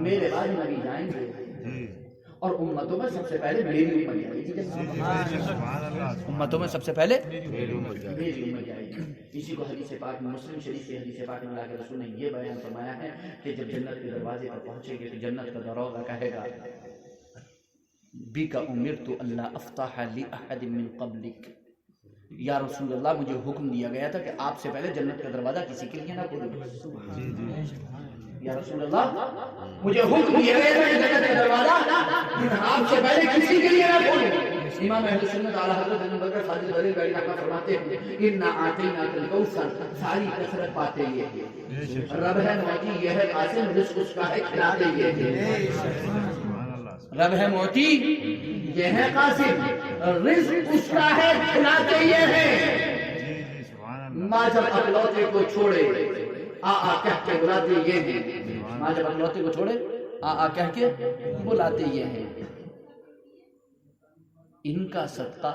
میرے بعد نبی جائیں گے، اور امتوں میں سب سے پہلے میری امت جائے گی، امتوں میں سب سے پہلے میری امت جائے گی۔ اسی کو حدیث پاک میں مسلم شریف کی حدیث پاک میں اللہ کے رسول نے یہ بیان فرمایا ہے کہ جب جنت کے دروازے پر پہنچے گے تو جنت کا دروازہ کہے گا بِكَ أُمِرْتُ أَلَّا أَفْتَحَ لِأَحَدٍ مِّن قَبْلِكَ، یا رسول اللہ مجھے حکم دیا گیا تھا کہ آپ سے پہلے جنت کا دروازہ کسی کے لیے نہ کھولوں۔ یا رسول اللہ مجھے حکم دیا گیا تھا کہ جنت کا دروازہ آپ سے پہلے کسی کے لیے نہ کھولوں۔ امام اہل سنت اعلیٰ حضرت ابو بکر صادق علیہ رحمہ فرماتے ہیں اِنَّا أَعْطَيْنَاكَ الْكَوْثَرَ، ساری کثرت پاتے یہ ہے، رب ہے موتی یہ ہے قاسم، رزق اس کا ہے کھلاتے یہ ہے، رب ہے موتی یہ ہے قاسم، رزق اس کا ہے کھلاتے یہ ہے۔ ماں جب اکلوتے کو چھوڑے آ کہہ کے بلاتے یہ ہیں، ماں جب اکلوتے کو چھوڑے آ کہہ کے بلاتے یہ ہیں۔ ان کا صدقہ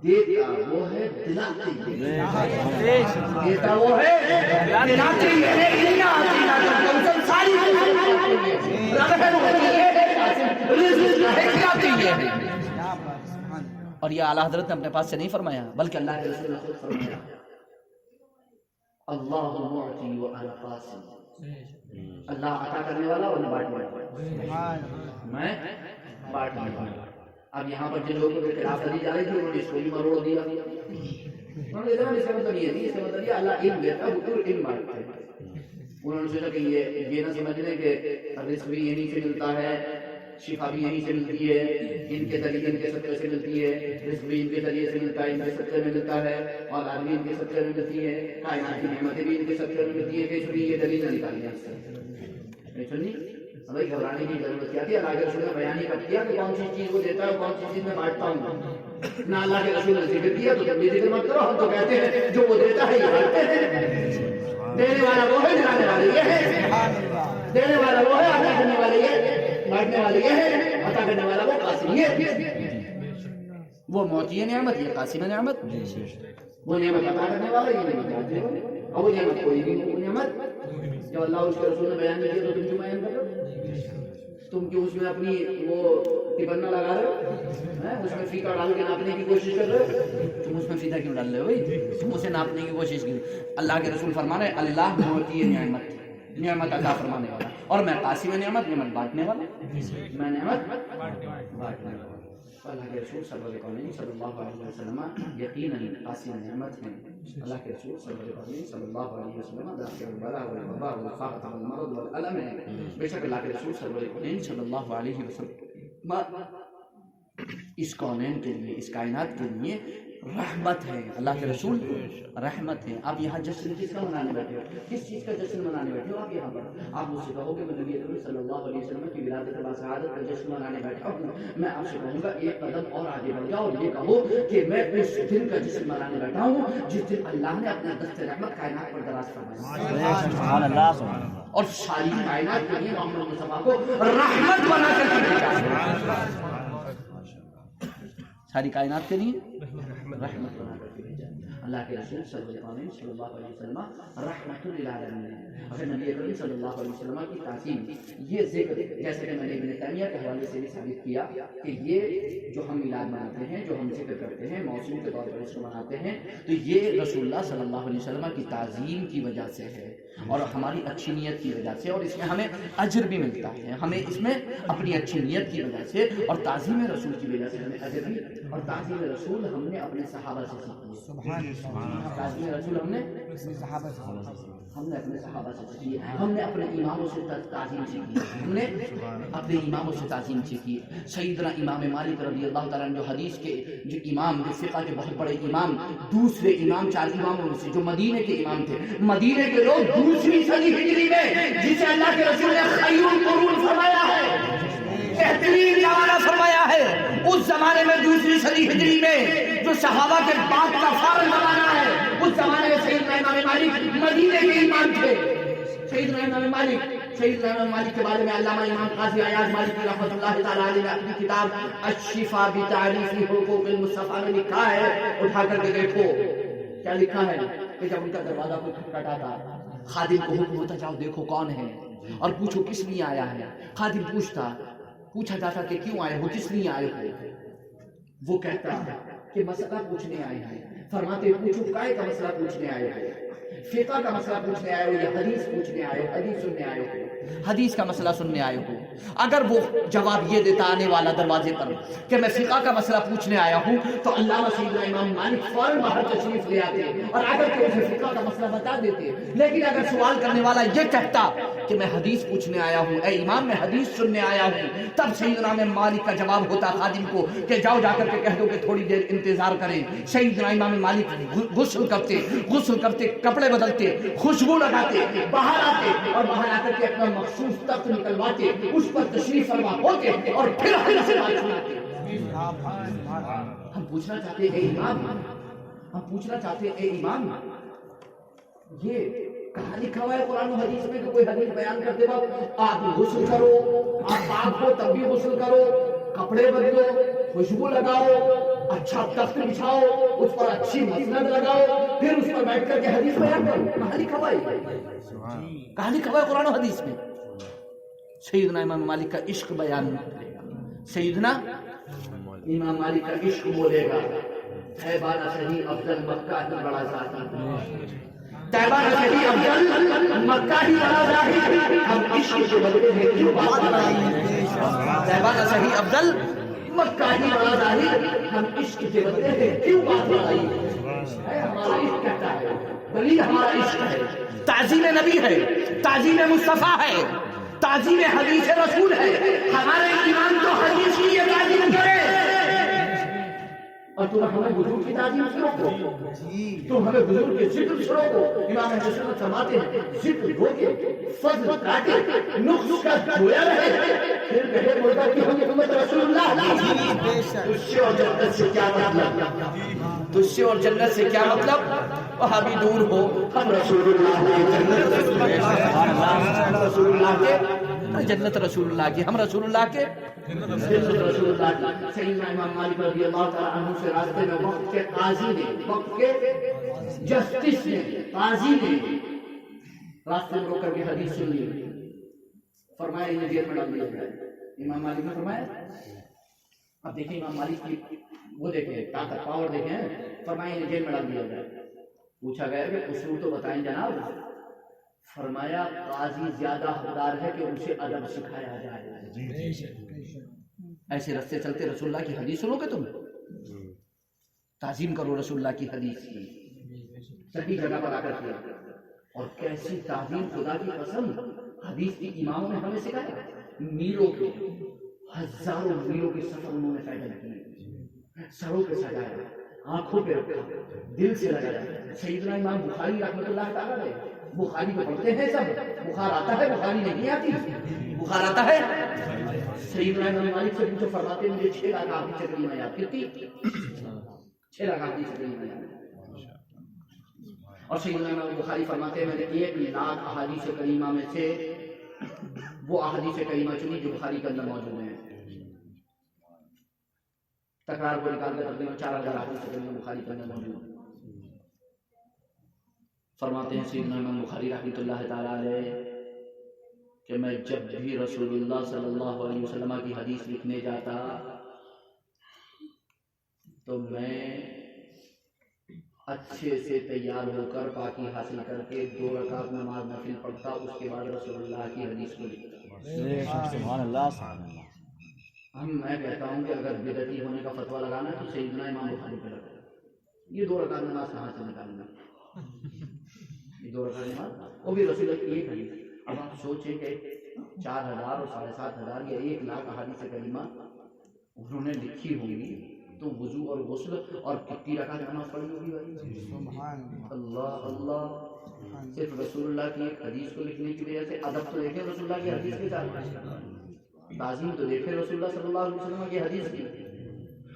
دیتا وہ ہے دلاتے یہ ہے، دیتا وہ ہے دلاتے یہ ہے، ساری اور یہ اعلیٰ حضرت نے اپنے پاس سے نہیں فرمایا بلکہ اللہ کے رسول نے خود فرمایا اللہ معطی وانا قاسم، اللہ عطا کرنے والا اور میں بانٹنے والا، میں بانٹنے والا۔ اب یہاں پر جن لوگوں کے خلاف دی جا رہی تھی انہوں نے اس کو بھی مروڑ دیا، انہوں نے اس کا مطلب یہ تھی، اس کا مطلب یہ اللہ علم دیتا ہے حضور علم بانٹتا ہے۔ انہوں نے سوچا کہ یہ نہ سمجھ لیں کہ رزق بھی یہیں سے ملتا ہے، شفا بھی یہیں سے ملتی ہے، ان کے ذریعے ان کے صدقے سے ملتی ہے، رزق بھی ان کے ذریعے سے ملتا ہے، ان کے صدقے میں ملتا ہے، اور آدمی ان کے صدقے میں ملتی ہے، کائنات کی نعمتیں بھی ان کے صدقے میں ملتی ہے، کہ بھی یہ دلیل نہ نکالی جا سکتی۔ سنی بھائی گھبرانے کی ضرورت کیا تھی؟ اللہ کے رسول نے بیان ہی کر دیا کہ کون سی چیز وہ دیتا ہے کون سی چیز میں بانٹتا ہوں نہ۔ اللہ کے رسول نے ذکر دیا تو تم بھی ذکر مت کرو، ہم تو کہتے ہیں جو وہ دیتا ہے یہ بانٹتے ہیں، دینے والا وہ ہے، دلانے والے یہ ہے، دینے والا وہ ہے، عطا کرنے والے یہ، بانٹنے والے یہ ہے، عطا کرنے والا وہ قاسم یہ، وہ موتی نعمت یہ قاسم نعمت، وہ نعمت عطا کرنے والا یہ نعمت بانٹنے والا، اور وہ نعمت کوئی بھی نعمت جب اللہ اس کے رسول نے بیان کیا تو تم کیوں بیان کر رہے ہو؟ تم کیوں اس میں اپنی وہ تبنا لگا رہے ہو؟ اس میں فیقہ ڈال کے ناپنے کی کوشش کر رہے ہو؟ تم اس میں فیقہ کیوں ڈال رہے ہو بھائی؟ تم اسے ناپنے کی کوشش کی۔ اللہ کے رسول فرمانے اللہ موتی نعمت، نعمت عطا فرمانے والا، اور میں قاسم نعمت، نعمت بانٹنے والا، میں نعمت بانٹنے والا۔ اللہ کے رسول صلی اللہ علیہ وسلم یقیناً قاسم نعمت ہیں۔ اللہ کے رسول صلی اللہ علیہ وسلم دافع البلاء والوباء والفاقة والمرض والألم ہے۔ بے شک اللہ کے رسول صلی اللہ علیہ وسلم اس کونین کے لیے، اس کائنات کے لیے رحمت ہے۔ اللہ کے رسول رحمت ہے۔ آپ یہاں جشن کس کا منانے بیٹھے ہو؟ کس چیز کا جشن منانے بیٹھے ہو آپ یہاں پر؟ آپ مجھ سے کہو کہ میں نبی اکرم صلی اللہ علیہ وسلم کی ولادت باسعادت کا جشن منانے بیٹھا ہوں، میں آپ سے کہوں گا ایک قدم اور آگے بڑھ جاؤ اور یہ کہو کہ میں اس دن کا جشن منانے بیٹھا ہوں جس دن اللہ نے اپنا دست رحمت کائنات پر دراز فرمایا، اور ساری کائنات کے لیے محمد مصطفیٰ کو رحمت بنا کر بھیجا، ساری کائنات کے لیے رحمت بنا کر بھیجا۔ اللہ کے رسول صلی اللہ علیہ وسلم رحمت للعالمین ہے. اگر نبی کریم صلی اللہ علیہ وسلم کی تعظیم یہ ذکر جیسے کہ میں نے ابن تیمیہ کے حوالے سے بھی ثابت کیا کہ یہ جو ہم میلاد مناتے ہیں جو ہم ذکر کرتے ہیں موسم کے طور پر اس کو مناتے ہیں تو یہ رسول اللہ صلی اللہ علیہ وسلم کی تعظیم کی وجہ سے ہے اور ہماری اچھی نیت کی وجہ سے اور اس میں ہمیں اجر بھی ملتا ہے. ہمیں اس میں اپنی اچھی نیت کی وجہ سے اور تعظیم رسول کی وجہ سے ہمیں اجر بھی اور تعظیم رسول ہم نے اپنے صحابہ سے سیکھی. تعظیم رسول ہم نے اپنے صحابہ سے سیکھی. ہم نے اپنے اماموں سے تعظیم سیکھی. ہم نے اپنے اماموں سے تعظیم سیکھی. سیدنا امام مالک رضی اللہ تعالیٰ جو حدیث کے جو امام جو فقہ کے بہت بڑے امام دوسرے امام 4 اماموں میں سے جو مدینے کے امام تھے. مدینے کے لوگ دوسری صدی ہجری میں جسے اللہ کے رسول نے خیر القرون فرمایا ہے بہترین زمانہ فرمایا ہے اس زمانے میں دوسری صدی ہجری میں جو صحابہ کے بعد کا فارغ زمانہ ہے اس زمانے میں سیدنا امام مالک مدینے کے امام تھے. سیدنا امام مالک کے بارے میں علامہ امام قاضی عیاض مالکی رحمۃ اللہ تعالی علیہ نے اپنی کتاب الشفاء بتعریف حقوق المصطفیٰ میں لکھا ہے. اٹھا کر کے دیکھو کیا لکھا ہے کہ جب ان کا دروازہ کو کھٹکھٹاتا خادم کو حکم ہوتا جاؤ دیکھو کون ہے اور پوچھو کس لیے آیا ہے. خادم پوچھا جاتا کہ کیوں آئے ہو کس لیے آئے ہو. وہ کہتا کہ مسئلہ پوچھنے آئے ہیں. فرماتے پوچھو کائے کا مسئلہ پوچھنے آئے ہو فقہ کا مسئلہ پوچھنے آئے ہو یا حدیث پوچھنے آئے ہو حدیث سننے آئے ہو حدیث کا مسئلہ سننے آئے ہو. اگر وہ جواب یہ دیتا آنے والا دروازے پر کہ میں فقہ کا مسئلہ پوچھنے آیا ہوں تو علامہ سیدنا امام مالک فوراً باہر تشریف لے آتے اور اگر کہ اسے فقہ کا مسئلہ بتا دیتے. لیکن اگر سوال کرنے والا یہ کہتا کہ میں حدیث پوچھنے آیا ہوں اے امام میں حدیث سننے آیا ہوں تب سیدنا امام مالک کا جواب ہوتا خادم کو کہ جاؤ جا کر کے کہہ دو کہ تھوڑی دیر انتظار کریں. سیدنا امام مالک غسل کرتے کپڑے بدلتے خوشبو لگاتے باہر آتے اور باہر آ کر کے اپنا مخصوص تخت نکلواتے اس پر تشریف فرما ہوتے اور پھر ہم سے بات سناتے. ہم پوچھنا چاہتے اے امام یہ کہاں لکھا ہوا ہے قرآن و حدیث میں کہ کوئی حدیث بیان کرتے وقت آپ غسل کرو آپ پاک ہو تب بھی غسل کرو کپڑے بدلو خوشبو لگاؤ اچھا تخت بچھاؤ اس پر اچھی مسند لگاؤ پھر اس پر بیٹھ کر کے حدیث بیان کرو. کہاں لکھا ہوا ہے قرآن و حدیث میں. سیدنا امام مالک کا عشق بیان کرے گا. سیدنا امام مالک کا عشق بولے گا تیبانہ صحیح افضل مکہ ہی بڑا ذاتی تیبانہ صحیح افضل مکہ ہی بڑا ذاتی ہم عشق کے بدلے میں کیوں بات بنائیں. تیبانہ صحیح افضل مکہ ہی بڑا ظاہر ہم عشق کے بدلے میں کیوں بات بنائیں. ہمارا عشق کہتا ہے دلیل ہمارا عشق ہے. تعظیم نبی ہے تعظیم مصطفیٰ ہے تعظیم حدیث رسول ہے. ہمارے ایمان تو حدیث کی یہ تعظیم کرے اور تم ہمیں بزرگ کی تعظیم سے روکو. تم ہمیں بزرگ کے ذکر سے روکو. امام اہل سنت فرماتے ہیں ذکر روکے فضل کاٹے نقص کا جویا رہے پھر کہے مردہ کی ہم محمد رسول اللہ. تجھ سے اور جنت سے کیا مطلب تجھ سے اور جنت سے کیا مطلب وہاں بھی دور ہو ہم رسول اللہ کے رسول اللہ کے جنت رسول اللہ کی ہم رسول اللہ کے رسول اللہ کی. سیدنا امام مالک رضی اللہ تعالیٰ عنہ سے راستے میں وقت کے قاضی نے وقت کے جسٹس نے قاضی نے راستے میں روک کر کے حدیث سن لی. فرمایا انہیں جیل میں ڈال دیا جائے. امام مالک نے فرمایا اب دیکھیں امام مالک کی وہ دیکھیں طاقت پاور دیکھیں. فرمایا انہیں جیل میں ڈال دیا جائے. پوچھا گیا کہ اصول تو بتائیں جناب. فرمایا قاضی زیادہ حقدار ہے کہ اسے ادب سکھایا جائے. ایسے رستے چلتے رسول اللہ کی حدیث سنو گے تم تعظیم کرو رسول اللہ کی حدیث کی صحیح جگہ پر آ کر کیا. اور کیسی تعظیم خدا کی قسم حدیث کی اماموں نے ہمیں سکھایا. میلوں کے ہزاروں میلوں کے سفر انہوں نے پیدل کیے سروں پہ سجایا آنکھوں پہ رکھا دل سے لگایا. سیدنا امام بخاری رحمۃ اللہ تعالیٰ علیہ بخاری کو پڑھتے ہیں سب. بخار آتا ہے بخاری نہیں آتی. بخار آتا ہے. سیدنا امام مالک سے پوچھو فرماتے ہیں مجھے 6 لاکھ احادیث کریمہ یاد. کتنی 6 لاکھ احادیث کریمہ یاد. اور سیدنا امام بخاری فرماتے ہیں میں نے 1 لاکھ احادیث کریمہ میں سے وہ احادیث کریمہ چنی جو بخاری کے اندر موجود ہیں. تکرار کو نکال کر تقریباً 4000 احادیث کریمہ بخاری کے اندر موجود ہیں. فرماتے ہیں سیدنا امام بخاری رحمۃ اللہ تعالیٰ علیہ کہ میں جب بھی رسول اللہ صلی اللہ علیہ وسلم کی حدیث لکھنے جاتا تو میں اچھے سے تیار ہو کر پاکی حاصل کر کے 2 رکعت نماز نفل پڑھتا، اس کے بعد رسول اللہ کی حدیث کو لکھتا۔ سبحان اللہ سبحان اللہ۔ میں کہتا ہوں کہ اگر بدعتی ہونے کا فتویٰ لگانا تو سیدنا امام بخاری پہ لگانا۔ یہ 2 رکعت نماز کہاں سے نکالنا؟ یہ 2 رکعت نماز، وہ بھی رسول اللہ کی ایک حدیث۔ اب آپ سوچیں کہ 4000 اور 7500 یا 1 لاکھ احادیث کریمہ انہوں نے لکھی ہوں گی، تو وضو اور غسل اور کتنی رکعت نماز پڑھی ہوگی بھائی؟ اللہ اللہ، صرف رسول اللہ کی ایک حدیث کو لکھنے کی وجہ سے ادب تو دیکھیں رسول اللہ کی حدیث کے ساتھ، تعظیم تو دیکھیں رسول اللہ صلی اللہ علیہ وسلم کی حدیث کی،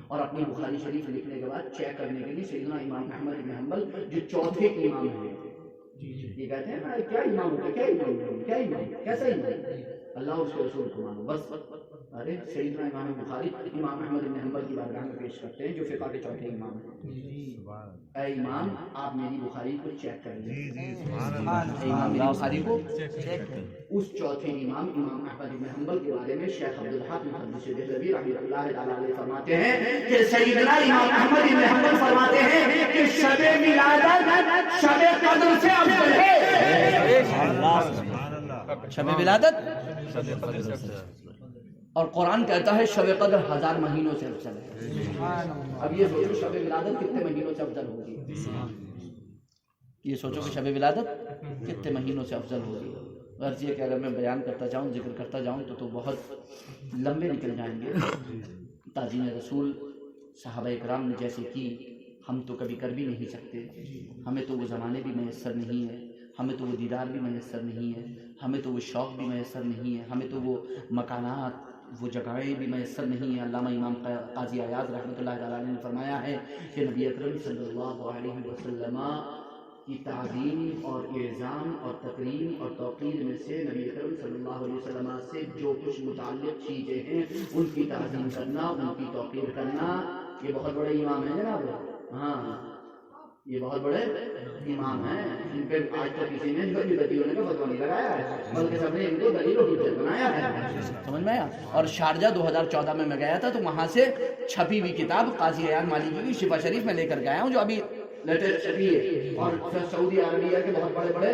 اور اپنی بخاری شریف لکھنے کے بعد چیک کرنے کے لیے سیدنا امام احمد بن حنبل جو چوتھے امام ہیں، یہ کہتے ہیں نا کیا امام ہوگا، کیا امام ہوگا، کیا امام، کیسا امام؟ اللہ اور اس کے رسول کو مانو بس۔ ارے سیدنا امام بخاری امام احمد بن حنبل کی بارگاہ میں پیش کرتے ہیں جو فقہ کے چوتھے امام ہیں، اے امام آپ میری بخاری کو چیک کر لیں۔ امام میری بخاری کو اس چوتھے امام امام احمد بن حنبل کے بارے میں شیخ عبدالحق محدث دہلوی رحمۃ اللہ تعالیٰ علیہ فرماتے ہیں کہ سیدنا امام احمد بن حنبل فرماتے ہیں کہ شب ولادت شب قدر سے افضل ہے۔ شب ولادت اور قرآن کہتا ہے شب قدر 1000 مہینوں سے افضل ہے۔ اب یہ سوچو شب ولادت کتنے مہینوں سے افضل ہوگی، یہ سوچو کہ شب ولادت کتنے مہینوں سے افضل ہوگی۔ غرض یہ کہ اگر میں بیان کرتا جاؤں ذکر کرتا جاؤں تو بہت لمبے نکل جائیں گے۔ تعظیم رسول صحابہ اکرام نے جیسے کی ہم تو کبھی کر بھی نہیں سکتے، ہمیں تو وہ زمانے بھی میسر نہیں ہے، ہمیں تو وہ دیدار بھی میسر نہیں ہے، ہمیں تو وہ شوق بھی میسر نہیں ہے، ہمیں تو وہ مکانات وہ جگہیں بھی میسر نہیں ہیں۔ علامہ امام قاضی عیاض رحمۃ اللہ تعالیٰ نے فرمایا ہے کہ نبی اکرم صلی اللہ علیہ وسلم کی تعظیم اور اعظام اور تکریم اور توقیر میں سے نبی اکرم صلی اللہ علیہ وسلم سے جو کچھ متعلق چیزیں ہیں ان کی تعظیم کرنا، ان کی توقیر کرنا، یہ بہت بڑے امام ہیں جناب۔ ہاں یہ بہت بڑے امام ہیں، ان پہ آج تک کسی نے بدعتی ہونے کا فتویٰ نہیں لگایا ہے، بلکہ سب نے ان کو دلیل و حجت بنایا ہے۔ سمجھ میں آیا؟ اور شارجہ 2014 میں گیا تھا تو وہاں سے چھپی ہوئی کتاب قاضی عیاض مالکی کی شفا شریف میں لے کر گیا ہوں جو ابھی لیٹسٹ چھپی ہے، اور سعودی عربیہ کے بہت بڑے بڑے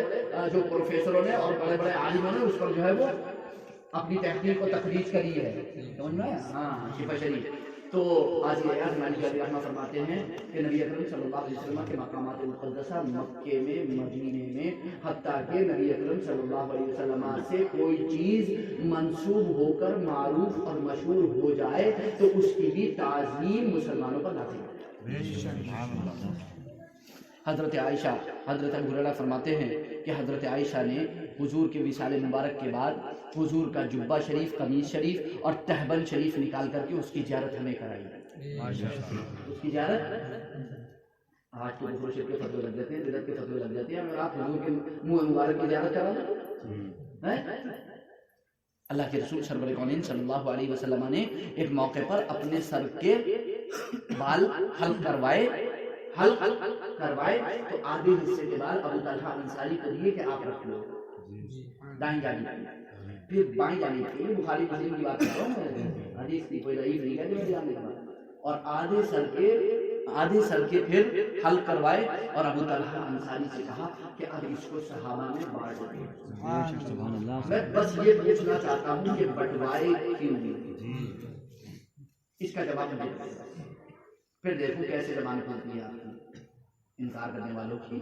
جو پروفیسروں نے اور بڑے بڑے عالموں نے اس پر جو ہے وہ اپنی تحقیق کو تخریج کری ہے۔ سمجھ میں آیا؟ ہاں شفا شریف۔ تو قاضی عیاض مالکی علیہ رحمہ فرماتے ہیں کہ نبی اکرم صلی اللہ علیہ وسلم کے مقامات مقدسہ مکے میں، مدینے میں، حتیٰ کہ نبی اکرم صلی اللہ علیہ وسلم سے کوئی چیز منسوب ہو کر معروف اور مشہور ہو جائے تو اس کی بھی تعظیم مسلمانوں پر لازم ہے۔ حضرت عائشہ، حضرت ابو ہریرہ فرماتے ہیں کہ حضرت عائشہ نے حضور کے وصال مبارک کے بعد حضور کا جبہ شریف، قمیص شریف اور تہبند شریف نکال کر کے اس کی زیارت ہمیں کرائی۔ اس کی زیارت آج تو کفر و شرک کے فتوے لگ جاتے ہیں، بدعت کے فتوے لگ جاتے ہیں، اگر آپ حضور کے منہ مبارک کی زیارت کرا لیں۔ اللہ کے رسول سرور کونین صلی اللہ علیہ وسلم نے ایک موقع پر اپنے سر کے بال حلق کروائے تو آدھے حصے کے بعد ابو طلحہ انصاری کو دیے کہ آپ رکھ لو دائیں جانب، پھر بائیں جانب کے بخاری مسلم کی بات کر رہا ہوں، حدیث کی کوئی ضعیف نہیں ہے، اور آدھے سر کے پھر حلق کروائے اور ابو طلحہ انصاری سے کہا کہ اب اس کو صحابہ میں بانٹ دیں۔ میں بس یہ پوچھنا چاہتا ہوں کہ بٹوائے کیوں نہیں؟ اس کا جواب مجھے پھر دیکھوں کیسے زبان کھلتی ہے آپ کی، انکار کرنے والوں کی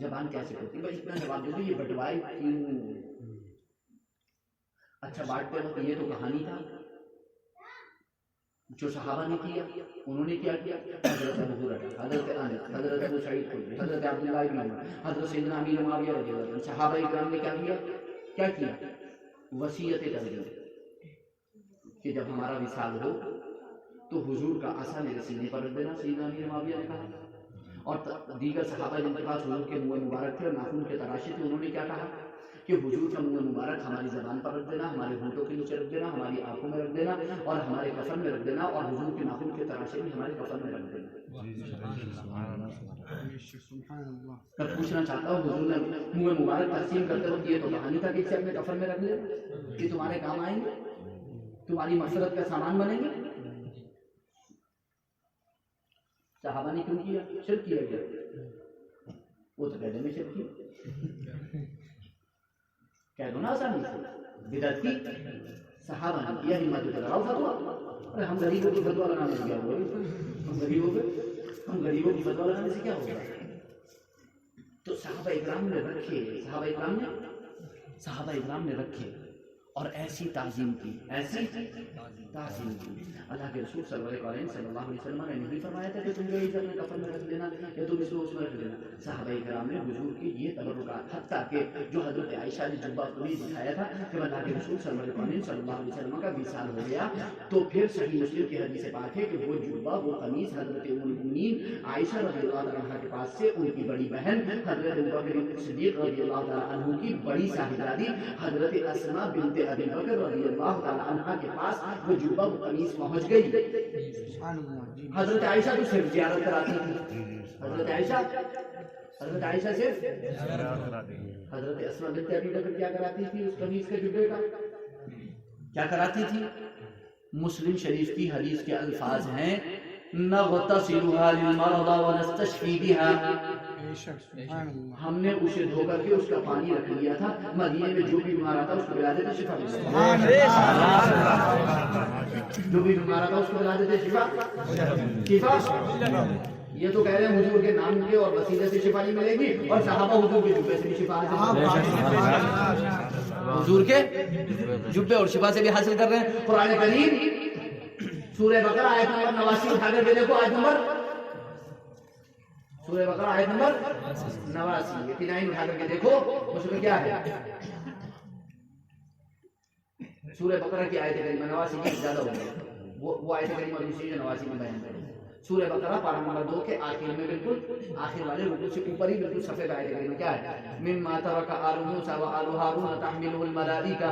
زبان کیسے کھلتی ہے۔ بس اتنا جواب دے دو یہ بٹوائے کیوں؟ اچھا بانٹتے وقت یہ تو کہانی تھا جو صحابہ نے کیا، انہوں نے کیا حضرت ابو ہریرہ، حضرت انس، حضرت ابو سعید خدری، حضرت عبداللہ بن عمر، حضرت سیدنا امیر معاویہ رضی اللہ عنہ، صحابہ اکرام نے کیا کیا؟ وصیتیں کر دی کہ جب ہمارا وصال ہو تو حضور کا عصا میرے سینے پر رکھ دینا، سیدنا امیر معاویہ نے کہا۔ اور دیگر صحابہ جن کے پاس حضور کے منہ مبارک تھے اور ناخن کے تراشے تھے، انہوں نے کیا کہا کہ حضور کا منہ مبارک ہماری زبان پر رکھ دینا، ہمارے ہونٹوں کے نیچے رکھ دینا، ہماری آنکھوں میں رکھ دینا اور ہمارے کفن میں رکھ دینا، اور حضور کے ناخن کے تراشے بھی ہمارے کفن میں رکھ دینا۔ میں پوچھنا چاہتا ہوں حضور نے منہ مبارک تقسیم کرتے وقت یہ تو کہا نہیں تھا کہ اسے اپنے کفن میں رکھ لے، یہ تمہارے کام آئیں گے، تمہاری مغفرت کا سامان بنیں گے؟ صحابہ نے کیوں کیا؟ شرک کیا گیا، وہ تو پہلے میں شرک کیا، کہہ دو نا آسانی سے بدعت کی، صحابہ نے کیا، ہمت لگاؤ فتوا، ارے ہم غریبوں کی فتوا لگانے سے کیا ہوگا؟ ہم غریبوں کی فتوا لگانے سے کیا ہوگا؟ تو صحابہ اکرام نے رکھے، صحابہ اکرام نے رکھے اور ایسی تعظیم کی، ایسی تعظیم کی۔ اللہ کے رسول صلی اللہ علیہ وسلم نے نہیں فرمایا تھا کہ تم جو عزت میں کفن میں رکھ دینا یا تم اس کو اس میں رکھ دینا۔ صحابہ کرام نے حضور کی یہ تبرکات، حتیٰ کہ جو حضرت عائشہ نے جبہ قمیص دکھایا تھا کہ اللہ کے رسول صلی اللہ علیہ وسلم کا 20 سال ہو گیا، تو پھر صحیح مسلم کی حدیث پاک ہے کہ وہ جبہ، وہ قمیص حضرت ام المؤمنین عائشہ رضی اللہ عنہا کے پاس سے ان کی بڑی بہن حضرت ابوبکر صدیق رضی اللہ تعالیٰ عنہ کی بڑی صاحبزادی حضرت اسماء بنت ابی بکر رضی اللہ تعالیٰ عنہا کے پاس وہ جبہ، وہ قمیص پہنچ گئی۔ حضرت عائشہ تو صرف زیارت کراتی تھی، حضرت عائشہ صرف حضرت اسماء بنت ابی بکر کیا کراتی تھی؟ اس قمیص کے جبے کا کیا کراتی تھی؟ مسلم شریف کی حدیث کے الفاظ ہیں نغتسلها للمرضى ونستشفي بها، ہم نے اسے دھو کر کے اس کا پانی رکھ لیا تھا، مدینے میں جو بھی بیمار آتا اس کو پلا دیتے شفا، جو بھی بیمار آتا اس کو پلا دیتے شفا۔ یہ تو کہہ رہے ہیں حضور کے نام کے اور وسیلے سے شفا نہیں ملے گی، اور صحابہ حضور کے جبے سے بھی شفا حاصل، حضور کے جبے اور شفا سے بھی حاصل کر رہے ہیں۔ قرآن کریم سورہ بقرہ آیت نمبر 89 اٹھا کر کے دیکھو، سورہ بقرہ آیت نمبر 89 اٹھا کر کے دیکھو، اس میں کیا ہے؟ سورہ بقرہ کی آیت کریمہ 89 کی زیادہ ہو گئی، وہ آیت کریمہ 89 میں بیان کریں۔ سورہ بقرہ پارہ نمبر 2 کے آخر میں، بالکل آخر والے رکوع سے اوپر ہی بالکل صفحے پہ آیت کریمہ کیا ہے؟ مما ترک آل موسیٰ و آل ہارون تحملہ الملائکہ،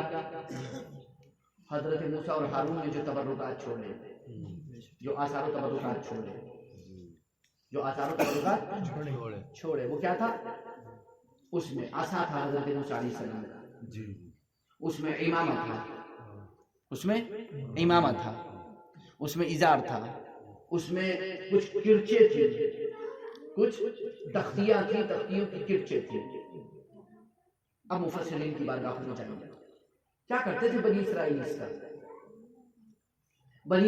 حضرت موسیٰ اور ہارون نے جو تبرکات چھوڑے، جو آثار و تبرکات چھوڑے، وہ کیا تھا؟ اس میں عصا تھا حضرت موسیٰ علیہ السلام کا، اس میں امامہ تھا، اس میں ازار تھا، اس میں کچھ کرچے تھے، کچھ تختیاں تھیں، تختیوں کی کرچے تھے۔ اب مفسرین کی بارگاہ میں جائیں گے، کیا کرتے تھے بنی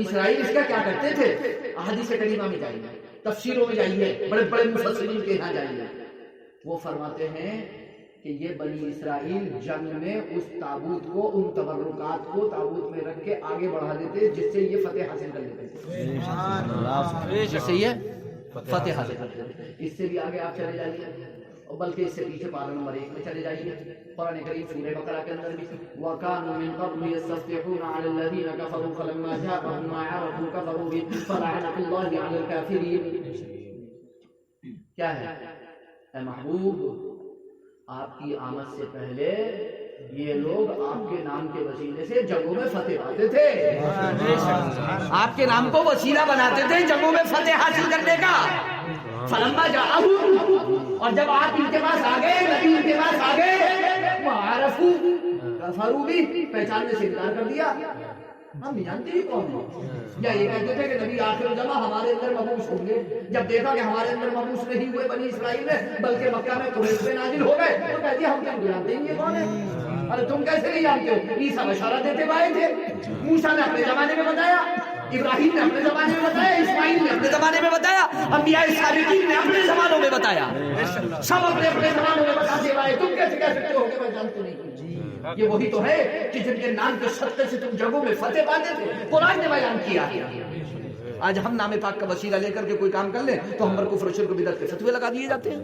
اسرائیل اس کا کیا کرتے تھے؟ احادیث کریمہ میں جائیے، تفسیروں میں جائیے، بڑے بڑے مفسرین کے یہاں جائیے، وہ فرماتے ہیں کہ یہ بنی اسرائیل جنگ میں اس تابوت کو، ان تبرکات کو تابوت میں رکھ کے آگے بڑھا دیتے، جس سے یہ فتح حاصل کر لیتے، اس سے بھی آگے آپ چلے جائیے، بلکہ اس سے پیچھے پارہ نمبر 1 میں چلے جائیے، قرآن کریم سورہ بقرہ کے اندر بھی وَكَانُوا مِن قَبْلُ يَسْتَفْتِحُونَ عَلَى الَّذِينَ كَفَرُوا فَلَمَّا جَاءَهُم مَّا عَرَفُوا كَفَرُوا بِهِ فَلَعْنَةُ اللَّهِ عَلَى الْكَافِرِينَ۔ کیا ہے؟ اے محبوب، آپ کی آمد سے پہلے یہ لوگ آپ کے نام کے وسیلے سے جنگوں میں فتح پاتے تھے، آپ کے نام کو وسیلہ بناتے تھے جنگوں میں فتح حاصل کرنے کا۔ فلما جاءہم، اور جب آپ ان کے پاس آ گئے، نبی ان کے پاس آ گئے، وعرفوا کفروا بھی، پہچاننے سے انکار کر دیا، ہم نہیں جانتے یہ کون ہے، یا یہ کہتے تھے کہ نبی آخر الزماں ہمارے اندر مبعوث ہوں گے۔ جب دیکھا کہ ہمارے اندر مبعوث نہیں ہوئے بنی اسرائیل میں، بلکہ مکہ میں قریش میں نازل ہو گئے، تو کہتے ہم کیا جانتے ہیں یہ کون ہے؟ ارے تم کیسے نہیں جانتے ہو؟ عیسیٰ بشارت دیتے ہوئے آئے تھے، موسیٰ نے اپنے زمانے میں بتایا، ابراہیم نے اپنے زمانے میں بتایا، اسماعیل نے اپنے زمانے میں بتایا، انبیاء سابقین نے اپنے زمانوں میں بتایا، سب اپنے اپنے زمانوں میں بتاتے ہوئے تم کیسے کہہ سکتے ہو کہ میں جانتے نہیں؟ یہ وہی تو ہے کہ جن کے نام کے صدقے سے تم جنگوں میں فتح پاتے تھے، قرآن نے بیان کیا۔ آج ہم نام پاک کا وسیلہ لے کر کے کوئی کام کر لیں تو ہم پر کفر و شرک و بدعت کے فتوے لگا دیے جاتے ہیں۔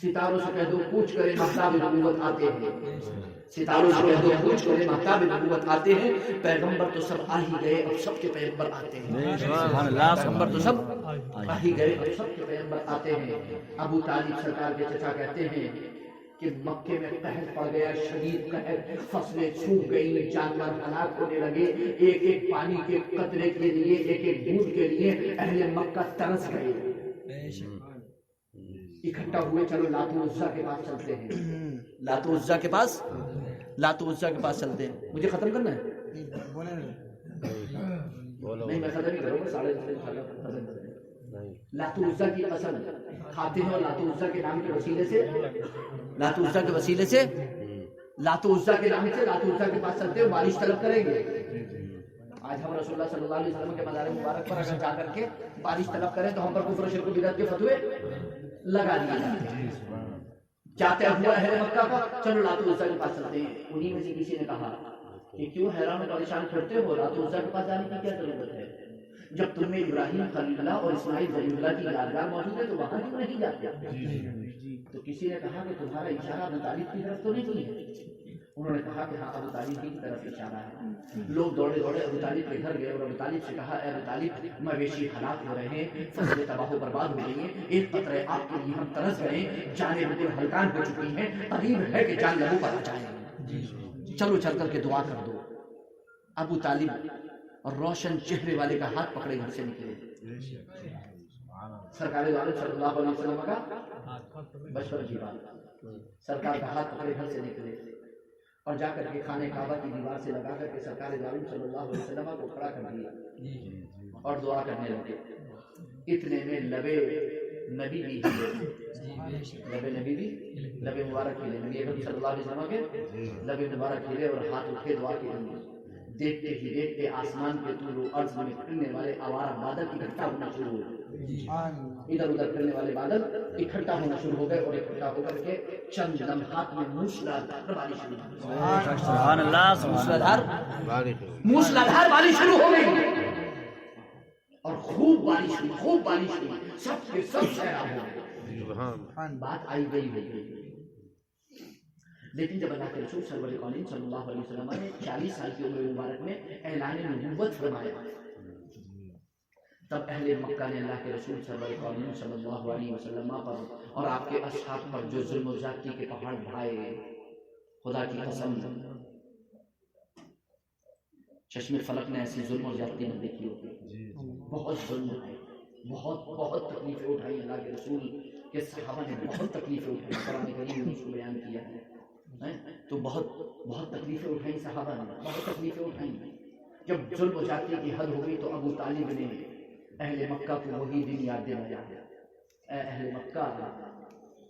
ستاروں سے کہہ دو کوچ کرے مہتاب نبوت آتے ہیں، ستاروں سے کہہ دو کوچ کرے مہتاب نبوت آتے ہیں، پیغمبر تو سب آ ہی گئے، اب سب کے پیغمبر آتے ہیں، پیغمبر تو سب آ ہی گئے، اب سب کے پیغمبر آتے ہیں۔ ابو طالب سرکار کے چچا کہتے ہیں کہ مکے میں قحط پڑ گیا، شدید قحط، فصلیں سوکھ گئی، جانور ہلاک ہونے لگے، ایک ایک پانی کے قطرے کے لیے، ایک ایک بوند کے لیے اہل مکہ ترس گئے، اکٹھا ہوئے، چلو لات و عزیٰ کے پاس چلتے ہیں، لات و عزیٰ کے پاس چلتے ہیں۔ مجھے ختم کرنا ہے؟ نہیں میں ختم ہی کروں گا، 10:30 لات و عزیٰ کی قسم کھاتے ہیں، اور لات و عزیٰ کے نام کے وسیلے سے لات و عزیٰ کے پاس چلتے ہیں، بارش طلب کریں گے۔ آج ہم رسول اللہ صلی اللہ علیہ وسلم کے مزار مبارک پر اگر جا کر کے بارش طلب کریں تو ہم پر کفر و شرک و بدعت کے فتوے لگا دیے جاتے ہیں۔ جاتے ہوئے اہل مکہ کا، چلو لات و عزیٰ کے پاس چلتے ہیں۔ انہی میں سے کسی نے کہا کہ کیوں حیران و پریشان کرتے ہو، لات و عزیٰ کے پاس جانے کی کیا ضرورت ہے؟ جب تم میں ابراہیم خلیل اللہ اور اسماعیل ذبیح اللہ کی یادگار موجود ہے تو وہاں کیوں نہیں جاتے؟ تو کسی نے کہا کہ تمہارا اشارہ ابو طالب کی طرف تو نہیں ہے؟ انہوں نے کہا کہ ہاں ابو طالب کی طرف اشارہ ہے۔ لوگ دوڑے دوڑے ابو طالب کے گھر گئے اور ابو طالب سے کہا، اے ابو طالب، مویشی ہلاک ہو رہے ہیں، فصلیں تباہ و برباد ہو گئی ہیں، ایک قطرے آپ کے لیے ہم ترس گئے، جانیں بالکل ہلکان ہو چکی ہیں، قریب ہے کہ جان لبوں پر آ جائے، چلو چل کر کے دعا کر دو۔ ابو طالب اور روشن چہرے والے کا ہاتھ پکڑے گھر سے نکلے۔ سرکار دو عالم صلی اللہ علیہ وسلم کا بچپن کی بات، سرکار کا ہاتھ پکڑے گھر سے نکلے اور جا کر کے خانہ کعبہ کی دیوار سے لگا کر کے سرکار دو عالم صلی اللہ علیہ وسلم کو کھڑا کر دیا اور دعا کرنے لگے۔ اتنے میں لبے نبی بھی لبے مبارک ہلے، نبی اکرم صلی اللہ علیہ وسلم کے لبے مبارک ہلے اور ہاتھ اٹھے دعا کے لیے۔ دیکھتے ہی دیکھتے آسمان کے طول و عرض میں پھرنے والے آوارہ بادل اکٹھا ہونا شروع ہو گئے، ادھر ادھر پھرنے والے بادل اکٹھا ہونا شروع ہو گئے اور اکٹھا ہو کر کے چند لمحات میں موسلادھار بارش شروع ہو گئی۔ سبحان اللہ، موسلادھار بارش شروع ہو گئی اور خوب بارش ہوئی، سب کے سب سیراب ہو گئے۔ بات آئی گئی، لیکن جب اللہ کے رسول سرور کونین صلی اللہ علیہ وسلم نے 40 سال کی عمر مبارک میں اعلان نبوت فرمایا، تب اہل مکہ نے اللہ کے رسول سرور کونین صلی اللہ علیہ وسلم پر اور آپ کے اصحاب پر جو ظلم و زیادتی کے پہاڑ بڑھائے، خدا کی قسم چشم فلک نے ایسی ظلم و زیادتی نہ دیکھی ہوتی، بہت ظلم ہے، بہت تکلیفیں اٹھائی، اللہ کے رسول کے صحابہ نے بہت تکلیفیں اٹھائی، قرآن کریم نے اس کو بیان کیا ہے، تو بہت تکلیفیں اٹھائیں صحابہ نے، بہت تکلیفیں اٹھائیں۔ جب ظلم و زیادتی کی حد ہو گئی تو ابو طالب نے اہل مکہ کو وہی دن یاد دلایا، اے اہل مکہ،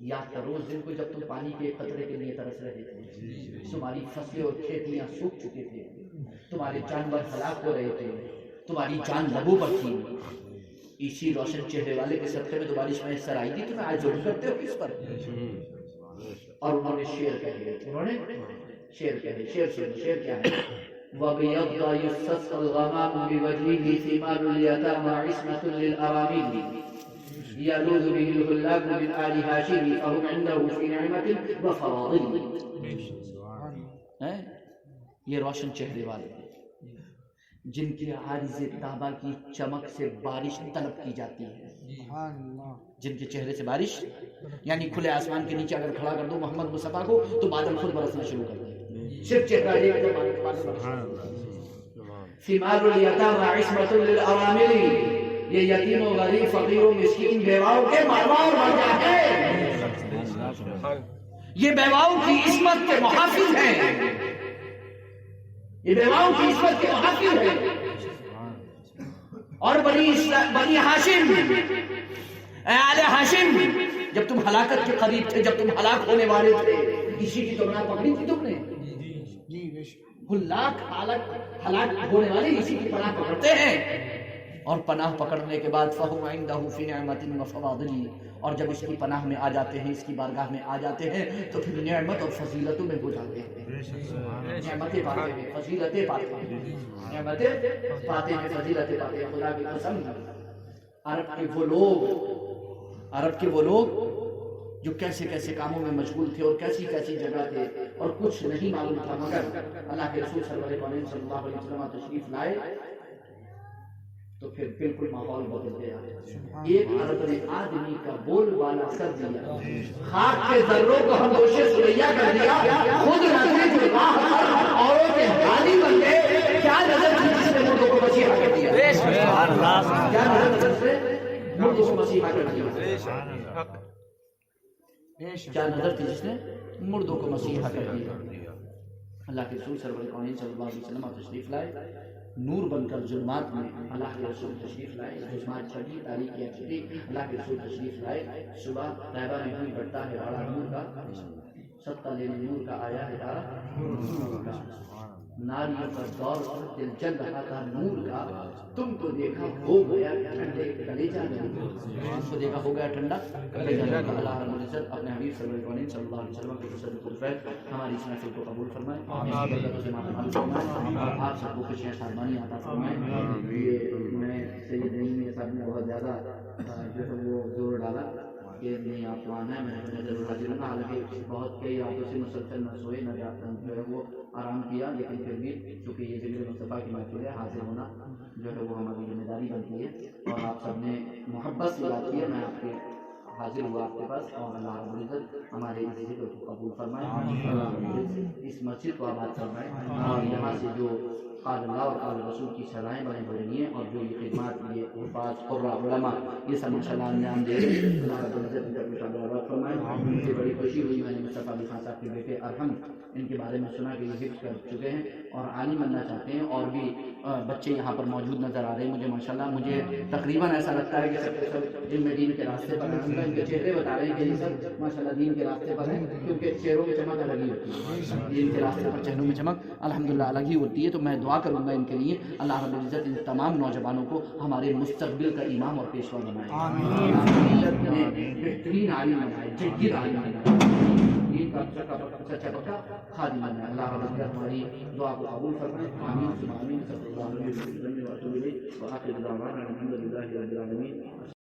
یاد کرو اس دن کو جب تم پانی کے قطرے کے لیے ترس رہے تھے، تمہاری فصلیں اور کھیتیاں سوکھ چکے تھے، تمہارے جانور ہلاک ہو رہے تھے، تمہاری جان لبوں پر تھی، اسی روشن چہرے والے کے صدقے میں تو بارش میسر آئی تھی، تمہیں آج ضرور کرتے ہو اس پر۔ اور انہوں نے شعر کہے، شعر کیا ہے؟ وَبِيَضَّ يُسْتَسْقَى الْغَمَامُ بِوَجْهِهِ ثِمَارُ الْيَتَامَى عِصْمَةٌ لِلْأَرَامِلِ يَلُوذُ بِهِ الْخُلَّاقُ مِنْ آلِ هَاشِمِ فَهُمْ عِنْدَهُ فِي نِعْمَةٍ وَفَضَائِلٍ۔ یہ روشن چہرے والے جن کے عارض تابہ کی چمک سے بارش طلب کی جاتی ہے، جن کے چہرے سے بارش، یعنی کھلے آسمان کے نیچے اگر کھڑا کر دو محمد مصطفیٰ کو تو بادل خود برسنا شروع کر دیں، صرف چہرہ ایک تو بادل برسنا۔ ثمار الیتامى عصمة للارامل، یہ یتیم و غریب فقیر و مسکین بیواؤں کے ماہوار بن جائے، یہ بیواؤں کی عصمت کے محافظ ہیں، یہ بیواؤں کی عصمت کے محافظ ہیں۔ اور بنی ہاشم، اے آل ہاشم، جب تم ہلاکت کے قریب تھے، جب تم ہلاک ہونے والے تھے، اسی کی تو پناہ پکڑی تھی تم نے۔ ہلاک ہونے والے اسی کی پناہ پکڑتے ہیں، اور پناہ پکڑنے کے بعد فَهُمْ عِنْدَهُ فِي نِعْمَةٍ وَفَضَائِلٍ، اور جب اس کی پناہ میں آ جاتے ہیں، اس کی بارگاہ میں آ جاتے ہیں تو پھر نعمت اور فضیلتوں میں ہو جاتے ہیں، نعمتیں پاتے ہیں، فضیلتیں پاتے ہیں، نعمتیں پاتے ہیں، فضیلتیں پاتے ہیں۔ خدا کی قسم، عرب کے وہ لوگ جو کیسے کیسے کاموں میں مشغول تھے اور کیسی کیسی جگہ تھے اور کچھ نہیں معلوم تھا، مگر اللہ کے رسول صلی اللہ علیہ وسلم تشریف لائے تو پھر بالکل ماحول بدل گیا. ایک عرب نے آدمی کا بول بالا کر دیا, خاک کے ذروں کو ہم دوش سریا کر دیا, خود نظر جو راہ پر اوروں کے حالی بن گئے. کیا نظر تھی جس نے مردوں کو مسیحا کر دیا؟ کیا نظر سے مردوں کو مسیحا کر دیا؟ کیا نظر تھی جس نے مردوں کو مسیحا کر دیا؟ اللہ کے رسول سرور کونین صلی اللہ علیہ وسلم آپ تشریف لائے, نور بن کر ظلمات میں اللہ کے رسول تشریف لائے. ظلمات چھٹی, تاریکیاں چھٹی, اللہ کے رسول تشریف لائے. صبح طیبہ میں ہوئی بڑھتا ہے بڑا نور کا, صدقہ لینے نور کا آیا ہے نور کا. ناریوں کا دور پر دل جل رہا تھا نور کا, تم کو دیکھا ہو گیا ٹھنڈے کلیجہ میں, تم کو دیکھا ہو گیا ٹھنڈا کلیجہ میں. اللہ رب العزت اپنے حبیب صلی اللہ علیہ وسلم کے حسن الفیض ہماری اس محفل کو قبول فرمائے, برکتوں سے مالا فرمائے, اور آپ سب کو خوشیاں سامانی عطا فرمائے. یہ میں سید نعیم صاحب نے بہت زیادہ جو ہے وہ زور ڈالا کہ نہیں آپ کو آنا ہے, میں ضرور حاضر ہوں. حالانکہ بہت کئی راتوں سے مسلسل نہ سوئے نہ جو ہے وہ آرام کیا, لیکن پھر بھی چونکہ یہ ذکر مصطفیٰ کی محفل ہے, حاضر ہونا جو ہے وہ ہماری ذمہ داری بنتی ہے. اور آپ سب نے محبت سے بات کی ہے, میں آپ کے حاضر ہوا آپ کے پاس, اور اللہ رب العزت ہمارے اس ذکر کو قبول فرمائے, اس مسجد کو آباد فرمائے, اور یہاں سے جو قال اللہ اور قال رسول کی سزائیں بنے ہو رہی ہیں, اور جو یہ خدمات یہ حفاظ قرہ علماء یہ سب ماشاء اللہ انجام دے رہے ہیں, اللہ رب العزت فرمائے. مجھے بڑی خوشی ہوئی, میں نے مصطفیٰ علی خان صاحب کے بیٹے ارحم ان کے بارے میں سنا کہ یہ حفظ کر چکے ہیں اور عالم بننا چاہتے ہیں, اور بھی بچے یہاں پر موجود نظر آ رہے ہیں. مجھے ماشاء اللہ مجھے تقریباً ایسا لگتا ہے کہ سب کے سب علم دین کے راستے پر ہیں. ان کے چہرے بتا رہے ہیں کہ یہ سب ماشاء اللہ دین کے راستے پر ہیں, کیونکہ چہروں میں چمک الگ ہی ہوتی ہے, دین کے راستے پر چہروں میں چمک الحمدللہ الگ ہی ہوتی ہے. تو میں دعا کروں گا ان کے لیے, اللہ رب العزت ان تمام نوجوانوں کو ہمارے مستقبل کا امام اور پیشوا بنائے, بہترین عالم بنائے, جید عالم بنائے, دین کا سچا پکا خادم بنائے. اللہ رب العزت ہماری دعا کو قبول فرمائے. آمین ثم آمین. صلی اللہ علیہ وسلم. وآخر دعوانا الحمد للہ رب العالمین.